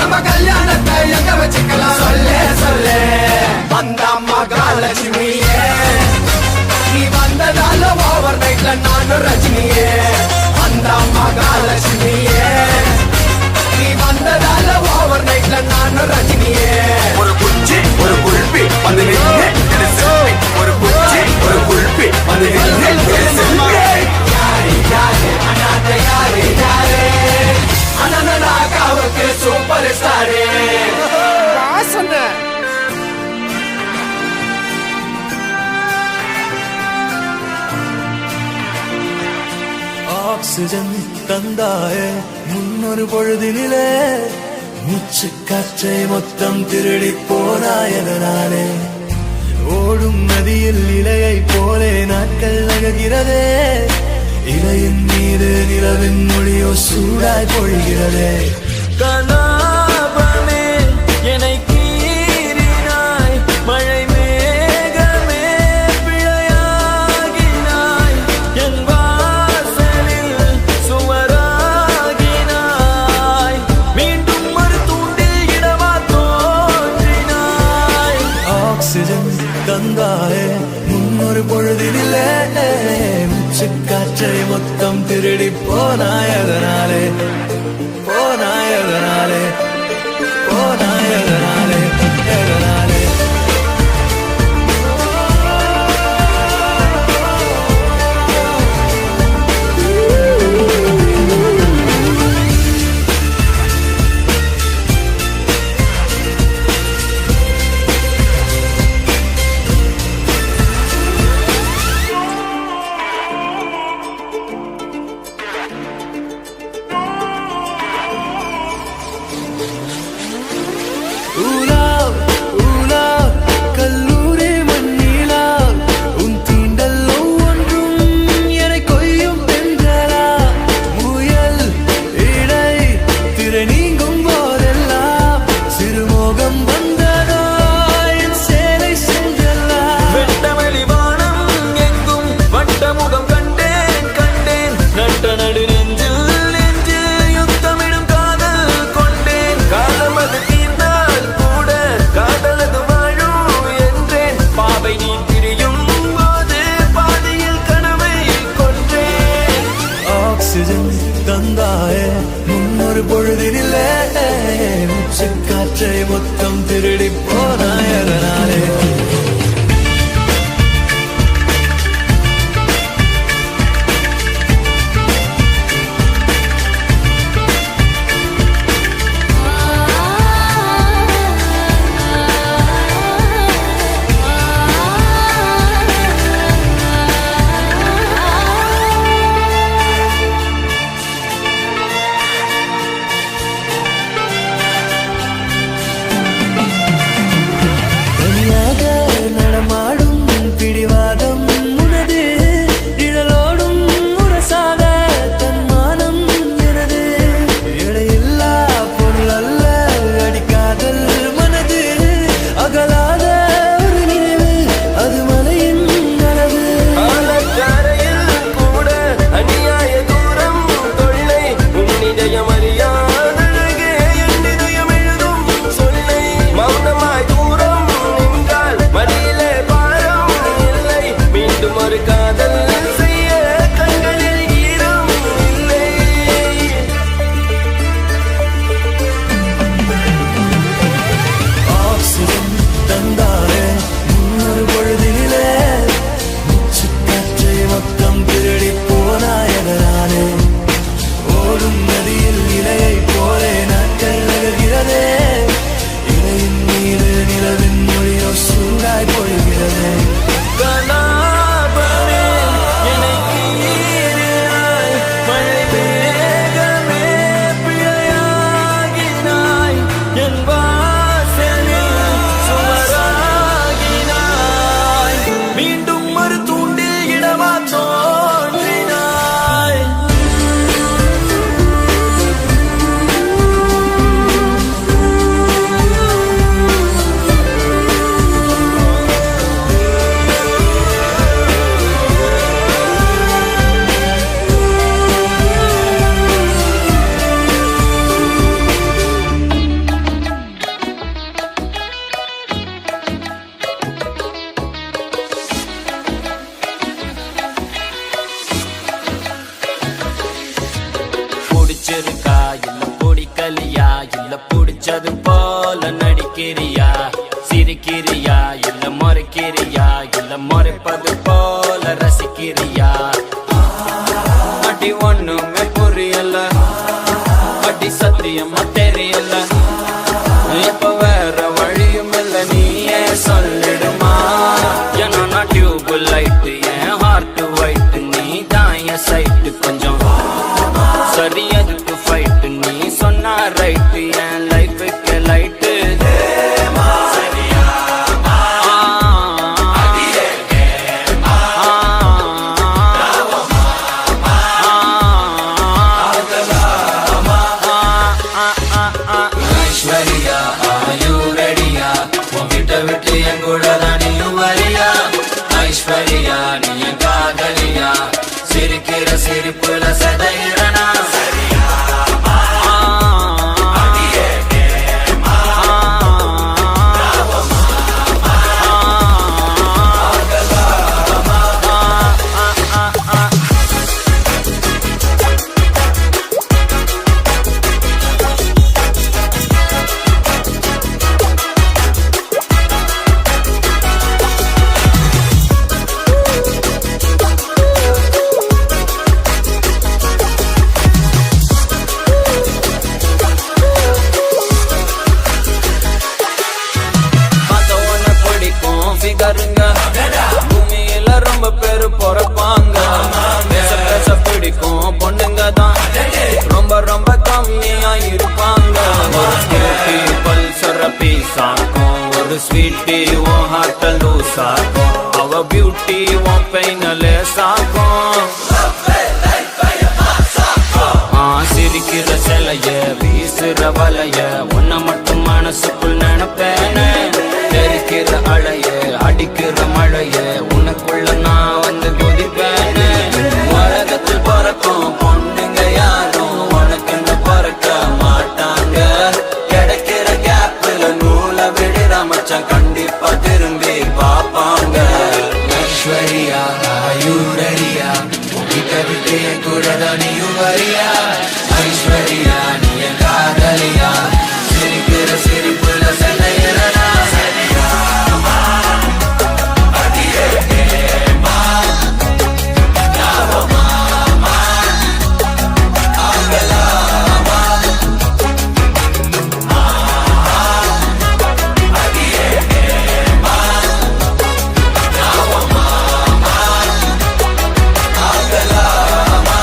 நம்ம கல்யாணத்தை எங்க வச்சுக்கலாம் சொல்லு சொல்லு வந்த மகாலட்சுமியே நீ வந்ததால ஓவர் நைட்ல நானும் ரஜினியே வந்த மகாலட்சுமியே நீ வந்ததால ஓவர் நைட்ல நானும் ரஜினியே ஒரு குச்சி ஒரு குல்பி வந்து நின்னு எடு செல்ஃபி ஒரு குச்சி ஒரு குல்பி வந்து நின்னு எடு செல்ஃபி யாரு யாரு அனாத யாரு யாரு அனந்தனாகாவுக்கு சூப்பர் ஸ்டாரு வாசன ஆக்சிஜன் தந்தாயே முன்னொரு பொழுதினிலே மூச்சு காற்றை மொத்தம் திருடி போனாயதனாலே ஓடும் நதியில் இலையை போலே நாட்கள் நகர்கிறதே இலையின் மீது நிலவின் மொழியோ சூடாய் பொழிகிறதே கலாபமே என்னை கீறினாய் மழை மேகமே பிழையாகினாய் என் வாசலில் சுவராகினாய் மீண்டும் ஒரு தூண்டில் இடமா தோன்றினாய் ஆக்சிஜன் தந்தாயே முன்னொரு பொழுதினிலே மூச்சு காற்றை மொத்தம் திருடி போனாயதனாலே போனாயதனாலே போனாயதனாலே எதனாலே நித்திரை நீங்கும் போதெல்லாம் சிறுமோகம் வந்ததோ என் சேலை சென்றெல்லாம் வெட்டவெளி வானம் எங்கும் வட்டமுகம் கண்டேன் கண்டேன் நட்ட நடு நெஞ்சில் யுத்தமிடும் காதல் கொண்டேன் காலம் அது தீர்ந்தால் கூட காதலது வாழும் என்றேன் பாவை நீ பிரியும் போது பாதையில் கனவை கொன்றேன் ஆக்சிஜன் தந்தாயே முன்னொரு பொழுதினிலே மூச்சு காற்றை மொத்தம் திருடி போனாய் அதனாலே தனியாக நடமாடும் பிடிவாதம் உனது நிழலோடும் உரசாத தன்மானம் எனது இடையில்லா பொருள் அல்ல அடிக்காதல் மனது அகலாத ஒரு நினைவு அது மலையின் அளவு ஆலக்காரையில் கூட அநியாய தூரம் தொல்லை உன்னிதயம் அறியாதழகே என் இதயம் எழுதும் சொல்லை மௌனமாய் தூரம் நின்றால் மடியிலே பாரம் இல்லை மீண்டும் ஒரு காதல் செய்ய கண்களில் ஈரம் இல்லை ஆக்சிஜன் தந்தாரே முன்னொரு பொழுதினிலே மூச்சு காற்றை மொத்தம் திருடி போனாய் அதனாலே ஓடும் நதியில் இலையை போலே நாட்கள் நகர்கிறதே இலையின் மீது நிலவின் மொழியோ சூடாய் பொழிகிறதே கலாபமே என்னை கீறினாய் மழை மேகமே பிழையாகினாய் என் வாசலில் சுவராகினாய் மீண்டும் ஒரு தூண்டில் இடமா தோன்றினாய் பிடிச்சிருக்கா இல்ல பிடிக்கலையா இல்ல பிடிச்சது போல நடிக்கிறியா சிரிக்கிறியா இல்ல மறைக்கிறியா இல்ல மறைப்பது போல ரசிக்கிறியா அடி ஒண்ணுமே புரியல அடி சத்தியமா தெரியல இப்ப வேற வழியும் இல்ல நீயே சொல்லிடுமா ஏன்னா டியூப் லைட் என் ஹார்ட் ஒயிட் நீ தான் என் சைட்டு கொஞ்சம் சரி அதுக்கு ஃபைட் நீ சொன்னா ரைட் என் லைஃபுக்கு லைட்டு ஐஸ்வர்யா ஆயு ரெடியா உன்கிட்ட விட்டு என் கூட தான் நீயும் வரியா ஐஸ்வர்யா நீ என் காதலியா சிரிக்கிற சிரிப்புல சதையிறனா வீசுற வலைய உன்னை மட்டும் மனசுக்குள் நினைப்பேனே தெரிக்கிற அலைய அடிக்கிற மழைய உனக்குள்ள நான் வந்து குதிப்பேனே உலகத்தில் பறக்கும் பொண்ணுங்க யாரும் உனக்குன்னு பறக்க மாட்டாங்க கிடைக்கிற கேப்ல நூலை விடுற மச்சான் கண்டிப்பா திரும்பி பாப்பாங்க ஐஸ்வர்யா ஆயுடரியா கவிதை கூட நீயும் வரியா ஐஸ்வர்யா நீ என் காதலியா சிரிக்கிற சிரிப்புல சென்னையிலனா சரியாமா அடியே கேமா யாவமாமா ஆகலாமா அடியே கேமா யாவமாமா ஆகலாமா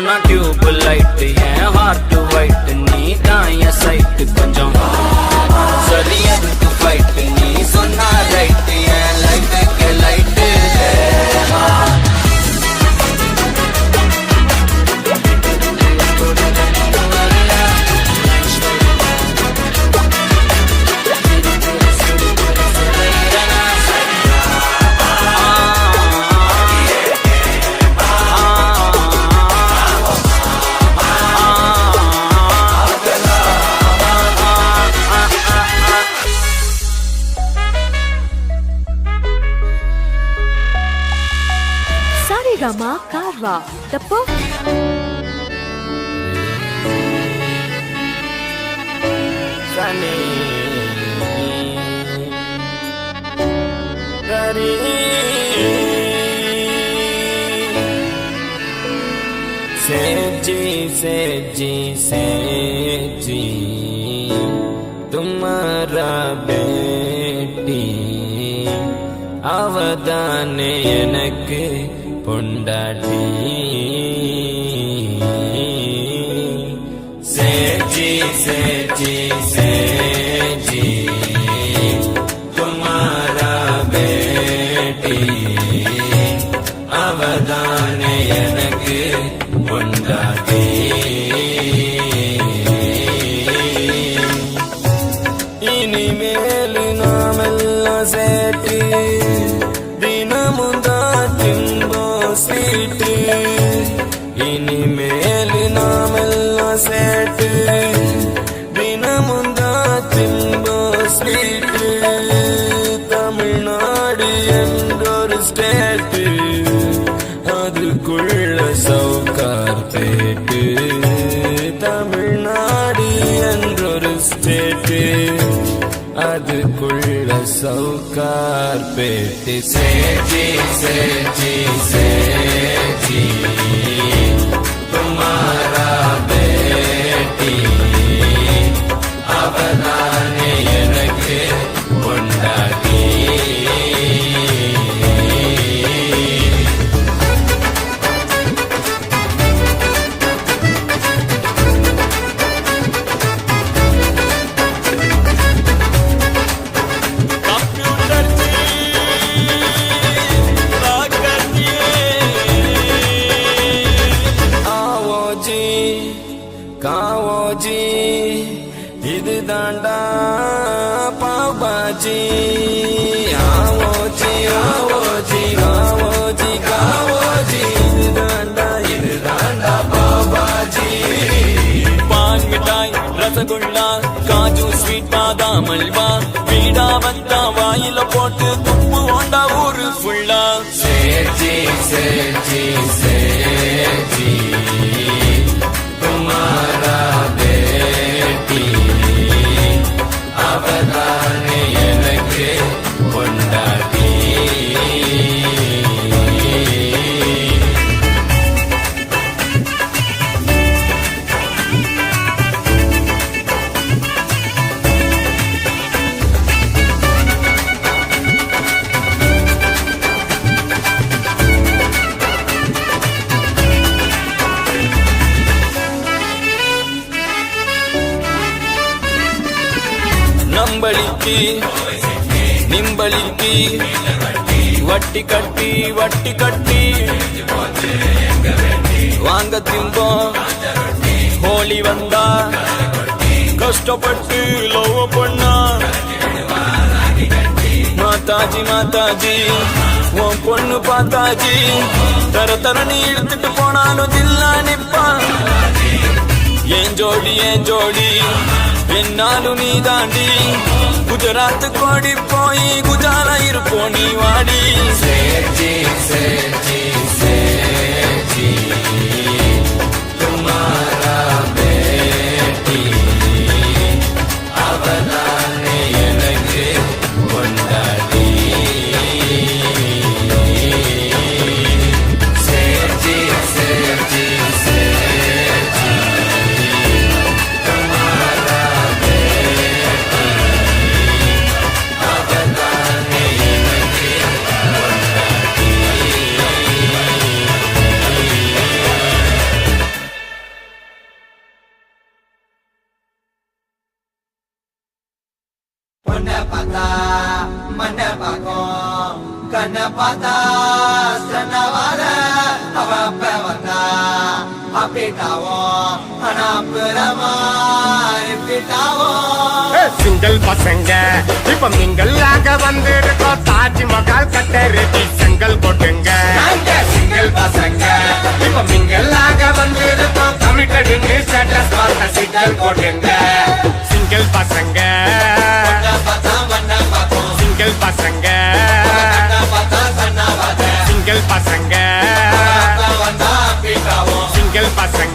நான் டியூப் லைட் என் ஹார்ட் ஒயிட் நீ தான் என் சைட்டு கொஞ்சம் சரி அதுக்கு ஃபைட் நீ சொன்னா ரைட் என் லைட்டுக்கு light Saregama Karwa, the Sunny Gari सेजी तुम्हारा बेटी அவதானே எனக்கு பொண்டாட்டி சேஜி तुम्हारा बेटी அவதானே எனக்கு பொண்டாட்டி இனிமேல் நாமெல்லாம் சேட்டு தினமுந்தா திம்போ ஸ்வீட்டு இனிமேல் நாமெல்லாம் சேட்டு தினமுந்தா திம்போ ஸ்வீட்டு தமிழ்நாடு என்றொரு ஸ்டேட்டு அதுக்குள்ள சவுக்கார் பேட்டு தமிழ்நாடு என்றொரு ஸ்டேட்டு அதுக்குள்ள சவுக்கார் பேட்டு சேஜி तुम्हारा बेटी அவதானே எனக்கு பொண்டாட்டி காவோஜி இது தாண்டா பாபாஜி ஆவோஜி காவோஜி இது தாண்டா பாபாஜி பான் மிட்டாய் ரசகுல்லா காஜு ஸ்வீட் பாதாம் அல்வா வீடா வந்தா வாயில போட்டு துப்பு ஓண்டா ஊரு ஃபுல்லா சேஜி तुम्हारा बेटी அவதானே எனக்கு பொண்டாட்டி நம்பளிக்கு நிம்பளிக்கு வட்டி கட்டி வாங்க திம்போம் கோழி வந்தா கஷ்டப்பட்டு லவ் பண்ணா மாதாஜி மாதாஜி உன் பொண்ணு பார்த்தாஜி தர தரணி இழுத்துட்டு போனாலும் தில்லா நிப்பா ஏன் ஜோடி என்னாலும் நீ தாண்டி குஜராத் கோடி போய் குஜாலா இருப்போம் நீ வாடி சேஜி சேஜி சேஜி துமாரா பேட்டி அவதானே எனக்கு கொண்டாடி சேஜி சேஜி சேஜி துமாரா பேட்டி அவதானே எனக்கு கொண்டாடி பொண்ண பார்த்தா மண்ண பார்க்கும் கண்ண பார்த்தா சன்னவாத அவ அப்ப வந்தா அப்பிட்டாவும் ஆனா அப்புறமா இப்படிட்டாவும் சிங்கிள் பசங்க இப்ப மிங்கல் ஆக வந்திருக்கோம் தாஜ்மஹால் கட்ட ரெடி செங்கல் கொட்டுங்க சிங்கிள் பசங்க இப்ப மிங்கல் ஆக வந்திருக்கோம் கமிட்டட் ஸ்டேட்டஸ் பார்த்த சிங்கல் கொட்டுங்க சிங்கிள் பசங்க சிங்கிள் பசங்க சிங்கிள் பசங்க சிங்கிள் பசங்க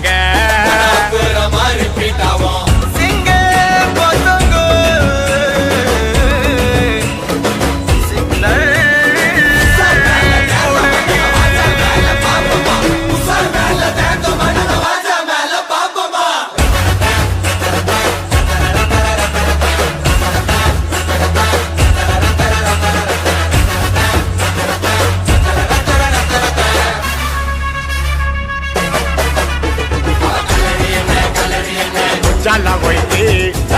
ஜாலா போயிட்டு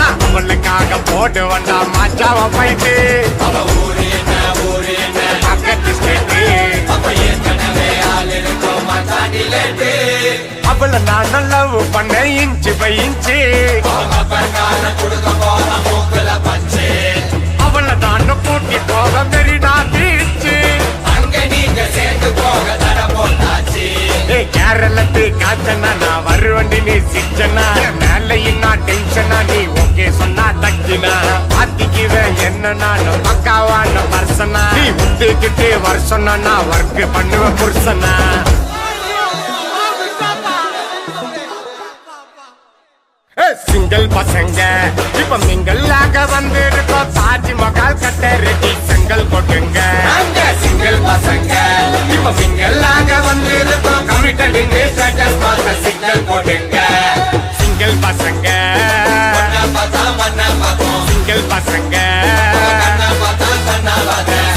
அவளுக்காக போட்டு வந்தா மாச்சாவ போயிட்டு பக்கத்து ஸ்டேட்டு அவளை நான் லவ் பண்ண இன்ச்சு பை இன்ச்சு அவளை நான் கூட்டி போக மெரினா பீச்சு கேரளத்து காச்சனா நான் வருவண்டி நீ சிச்சனா மேலையும் நான் டென்ஷனா நீ ஓகே சொன்னா தக்கினா பாத்திக்குவேன் என்ன நான் பக்காவான பர்சனா நீ விட்டுக்கிட்டு வருஷம்னா நான் ஒர்க் பண்ணுவேன் புருஷனா சிங்கிள் பசங்க இப்ப மிங்கல் ஆக வந்திருக்கோம் தாஜ்மஹால் கட்ட ரெடி செங்கல் கொட்டுங்க சிங்கிள் பசங்க இப்ப மிங்கல் ஆக வந்திருக்கோம் கமிட்டட் ஸ்டேட்டஸ் பார்த்த சிங்கல் கொட்டுங்க சிங்கிள் பசங்க சிங்கிள் பசங்க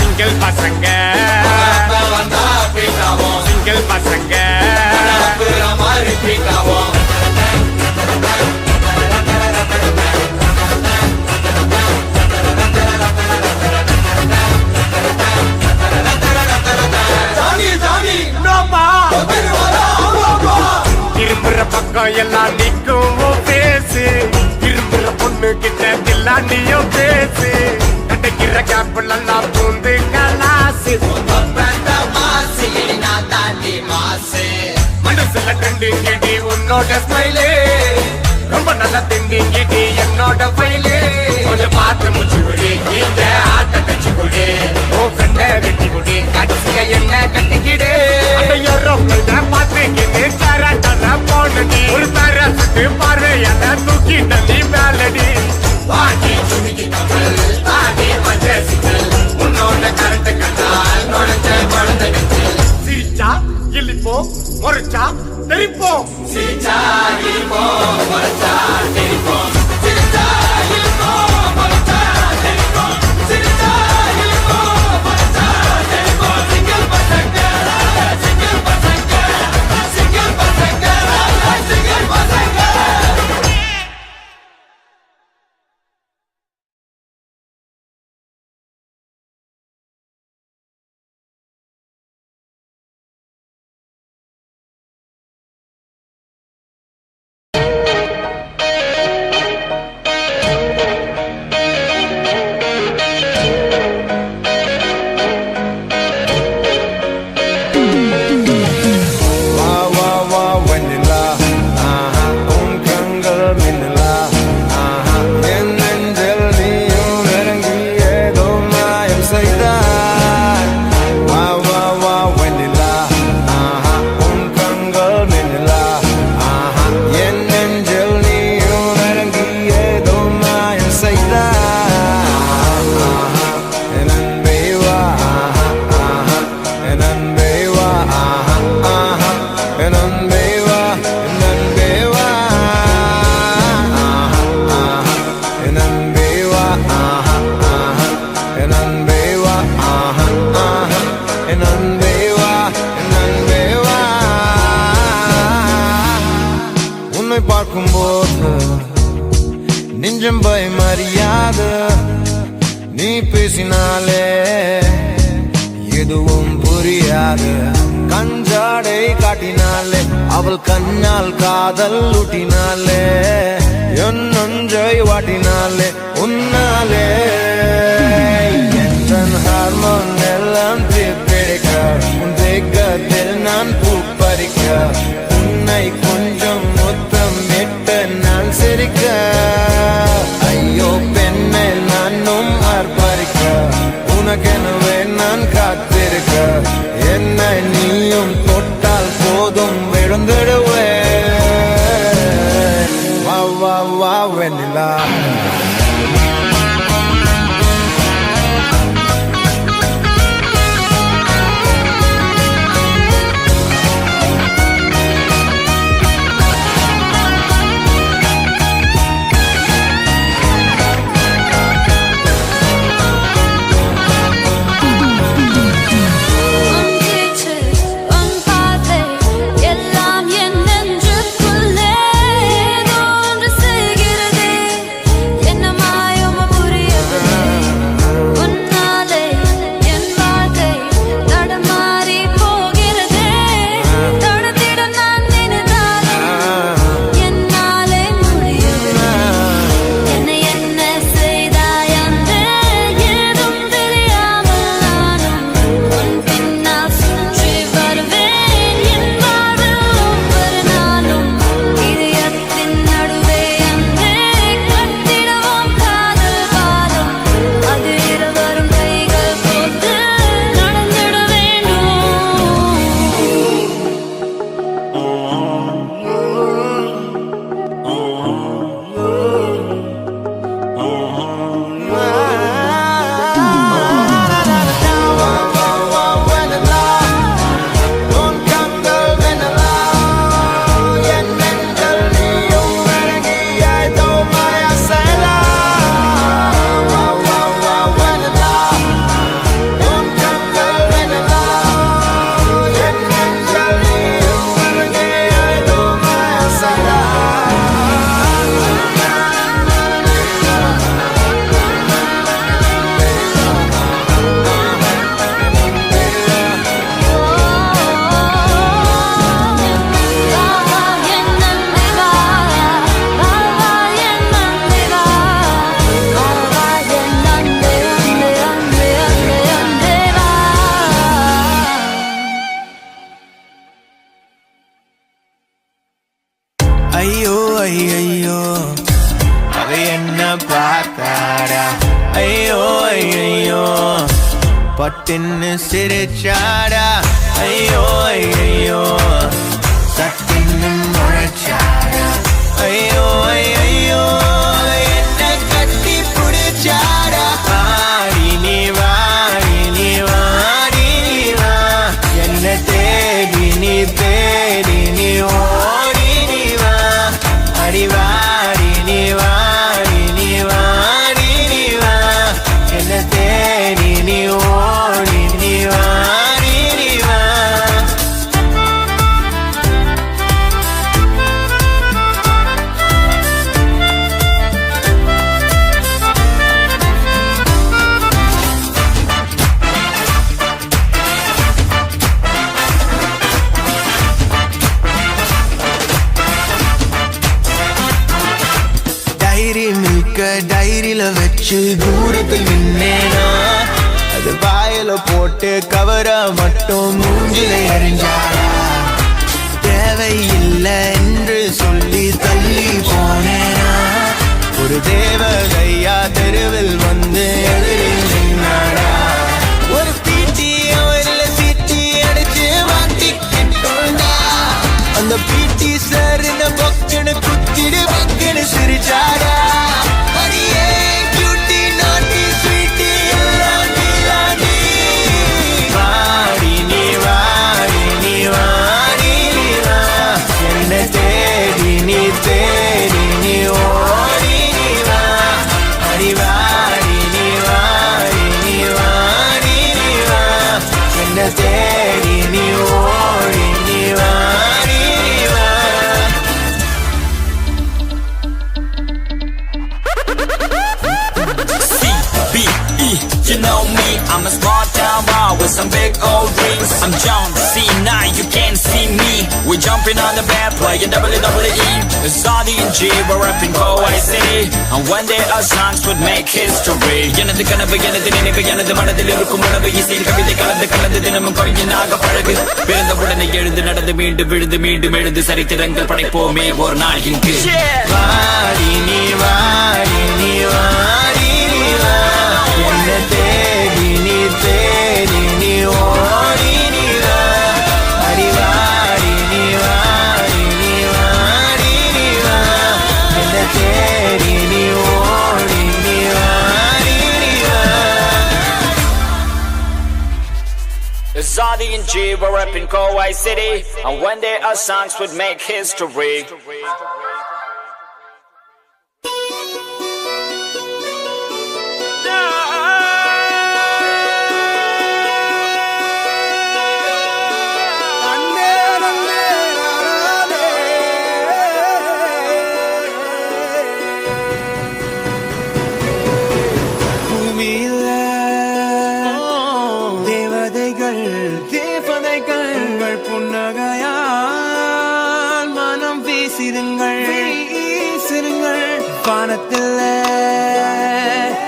சிங்கிள் பசங்க சிங்கிள் பசங்க திரும்புற பக்கம் எல்லாம் நிக்கும் பேசு திரும்புற பொண்ணு கிட்ட எல்லாம் நீயும் பேசு கிடைக்கிற கேப்பிள் எல்லாம் பூந்து கலாசு மனசுல ட்ரெண்டிங் கிட்டி உன்னோட ஸ்மைலே ரொம்ப நல்லா திண்டிங் கிட்டி என்னோட ஃபைலே கொஞ்சம் பார்த்து முச்சு குடி இந்த ஆட்ட கட்சி குடி ஓ கண்ட வெட்டி குடி கட்சிய என்ன கட்டிக்கிடு பார்த்துக்கிட்டு கராட்டா போனடி ஒரு தரத்துக்கு பார்வையான தூக்கி தண்ணி மேலடி வாங்கி சுமிக்கி கமல் தாடி மஞ்சள் சிக்கல் உன்னோட கரண்ட் கண்டால் நுழைஞ்ச குழந்தை சிரிச்சா இழிப்போம் முறைச்சா தெரிப்போம் சிரிச்சா இழிப்போம் முறைச்சா தெரிப்போம் சிரிச்சா இழிப்போம் முறைச்சா தெரிப்போம் சிரிச்சா இழிப்போம் முறைச்சா தெரிப்போம் சிங்கிள் பசங்க சிங்கிள் பசங்க சிங்கிள் பசங்க சிங்கிள் பசங்க போது நெஞ்சம் பயமறியாத நீ பேசினாலே எதுவும் புரியாது கஞ்சாடை காட்டினாலே அவள் கண்ணால் காதல் ஊட்டினாலே என் நொஞ்சை வாட்டினாலே உன்னாலே என் ஹார்மோன் எல்லாம் தீர்ப்பிடிக்க உன் தேக்கத்தில் நான் பூப்பறிக்க உன்னை கொஞ்சம் முத்தம் இட்டு நான் சிரிக்க ஐயோ பெண்ணை நானும் ஆர்ப்பரிக்க உனக்கெனவே நான் காத்திருக்க என்னை நீயும் தொட்டால் போதும் விழுந்துடுவே வா வா வா வெண்ணிலா ஐயோ ஐயோ அவ என்ன பார்த்தாடா ஐயோ ஐயோ பட்டுன்னு சிரிச்சாடா ஐயோ ஐயோ சட்டுன்னு முறைச்சாடா ஐயோ ஐயோ என்ன கட்டி பிடிச்சாடா வாடி நீ வாடி நீ வாடி நீ வா என்ன தேடி நீ தேடி நீ ஓடி நீ வா அடி வாடி நீ வாடி நீ வாடி நீ வா என்ன தேடி நீ ஓடி நீ வாடி நீ வா டைரி மில்க டைரியில வச்சு தூரத்தில் நின்னேனா அது வாயில போட்டு கவர மட்டும் மூஞ்சில எறிஞ்சாடா தேவையில்லை என்று சொல்லி தள்ளி போனேனா ஒரு தேவதையா தெருவில் வந்து எதிரில் நின்னாடா ஒரு பீட்டி அவர்ல சீட்டி அடிச்சு மாட்டிக்கிட்டோண்டா அந்த பீட்டி சார் என்ன பக்குன்னு குத்திடு பக்குன்னு சிரிச்சாடா அடியே கியூட்டி நாட்டி ஸ்வீட்டி எல்லாம் நீலாண்டி வாடி நீ வாடி நீ வாடி நீ வா என்ன தேடி நீ தேடி நீ you know me, I'm a small town boy with some big old dreams. I'm John C. Now you can't see me. We're jumping on the bed playing WWE. It's Saudi and G, we're rapping Powai City. And one day our songs would make history. எனது கனவு எனது நினைவு எனது மனதில் இருக்கும் உணவு இசையில் கவிதை கலந்து கலந்து தினமும் கவிஞனாக பழகு. பிறந்த உடனே எழுந்து நடந்து மீண்டும் விழுந்து மீண்டும் எழுந்து சரித்திரங்கள் படைப்போமே ஒரு நாள் இங்கு. வாடி நீ வாடி நீ வாடி நீ வா என்ன தேடி நீ ஓடி நீ வா அடி வாடி நீ வாடி நீ வாடி நீ வா என்ன தேடி நீ ஓடி நீ வாடி நீ வா. It's Saudi and G, we're rapping Powai City. And one day our songs would make history. தேவதைகள் புன்னகையால் மனம் வீசிருங்கள் வானத்தில்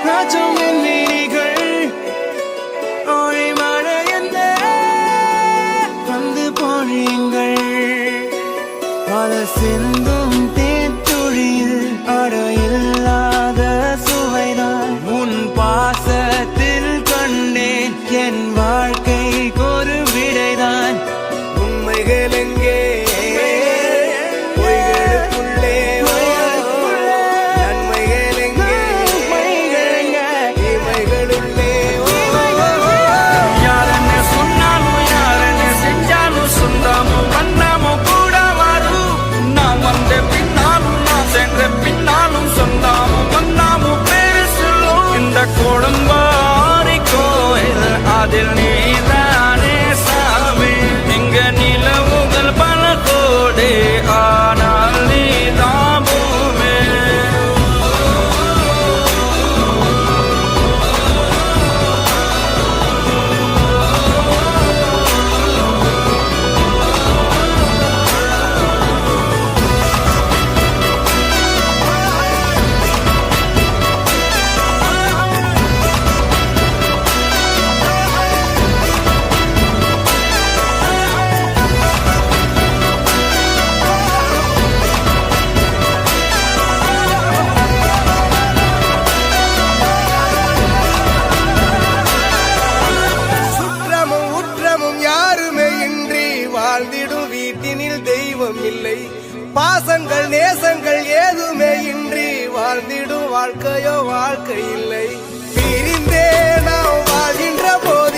ராஜம் மீனிகள் ஒளி மழை என்ன வந்து பொழியுங்கள் பல சிந்தும் தேத்துழியில் அடையில்லாத சுவைதான் உன் பாசத்தில் கண்டேன் என் வாழ்க்கைக்கு ஒரு விடைதான். உண்மைகள் எங்கே பொய்களுக்குள்ளே நன்மைகள் எங்கே இமைகளுள்ளே. யாரன்னு சொன்னாலும் யாரன்னு செஞ்சாலும் சொந்தாமும் பண்ணாமும் கூட வரும். நான் வந்த பின்னாலும் நான் சென்ற பின்னாலும் சொந்தாமும் பண்ணாமும் பேரு சொல்லும். இந்த கோடம்பாரி கோயில் அதில் நீதானே சாமி. இங்க நிலவுகள் பல கோடி ஆனால் நீதான் பூமி. சுற்றமும் உற்றமும் யாருமே இன்றி வாழ்ந்திடும் வீட்டினில் தெய்வம் இல்லை. பாசங்கள் நேசங்கள் ஏதுமே இன்றி வாழ்ந்திடும் வாழ்க்கையோ வாழ்க்கை இல்லை. பிரிந்தே நாம் வாழ்கின்ற போது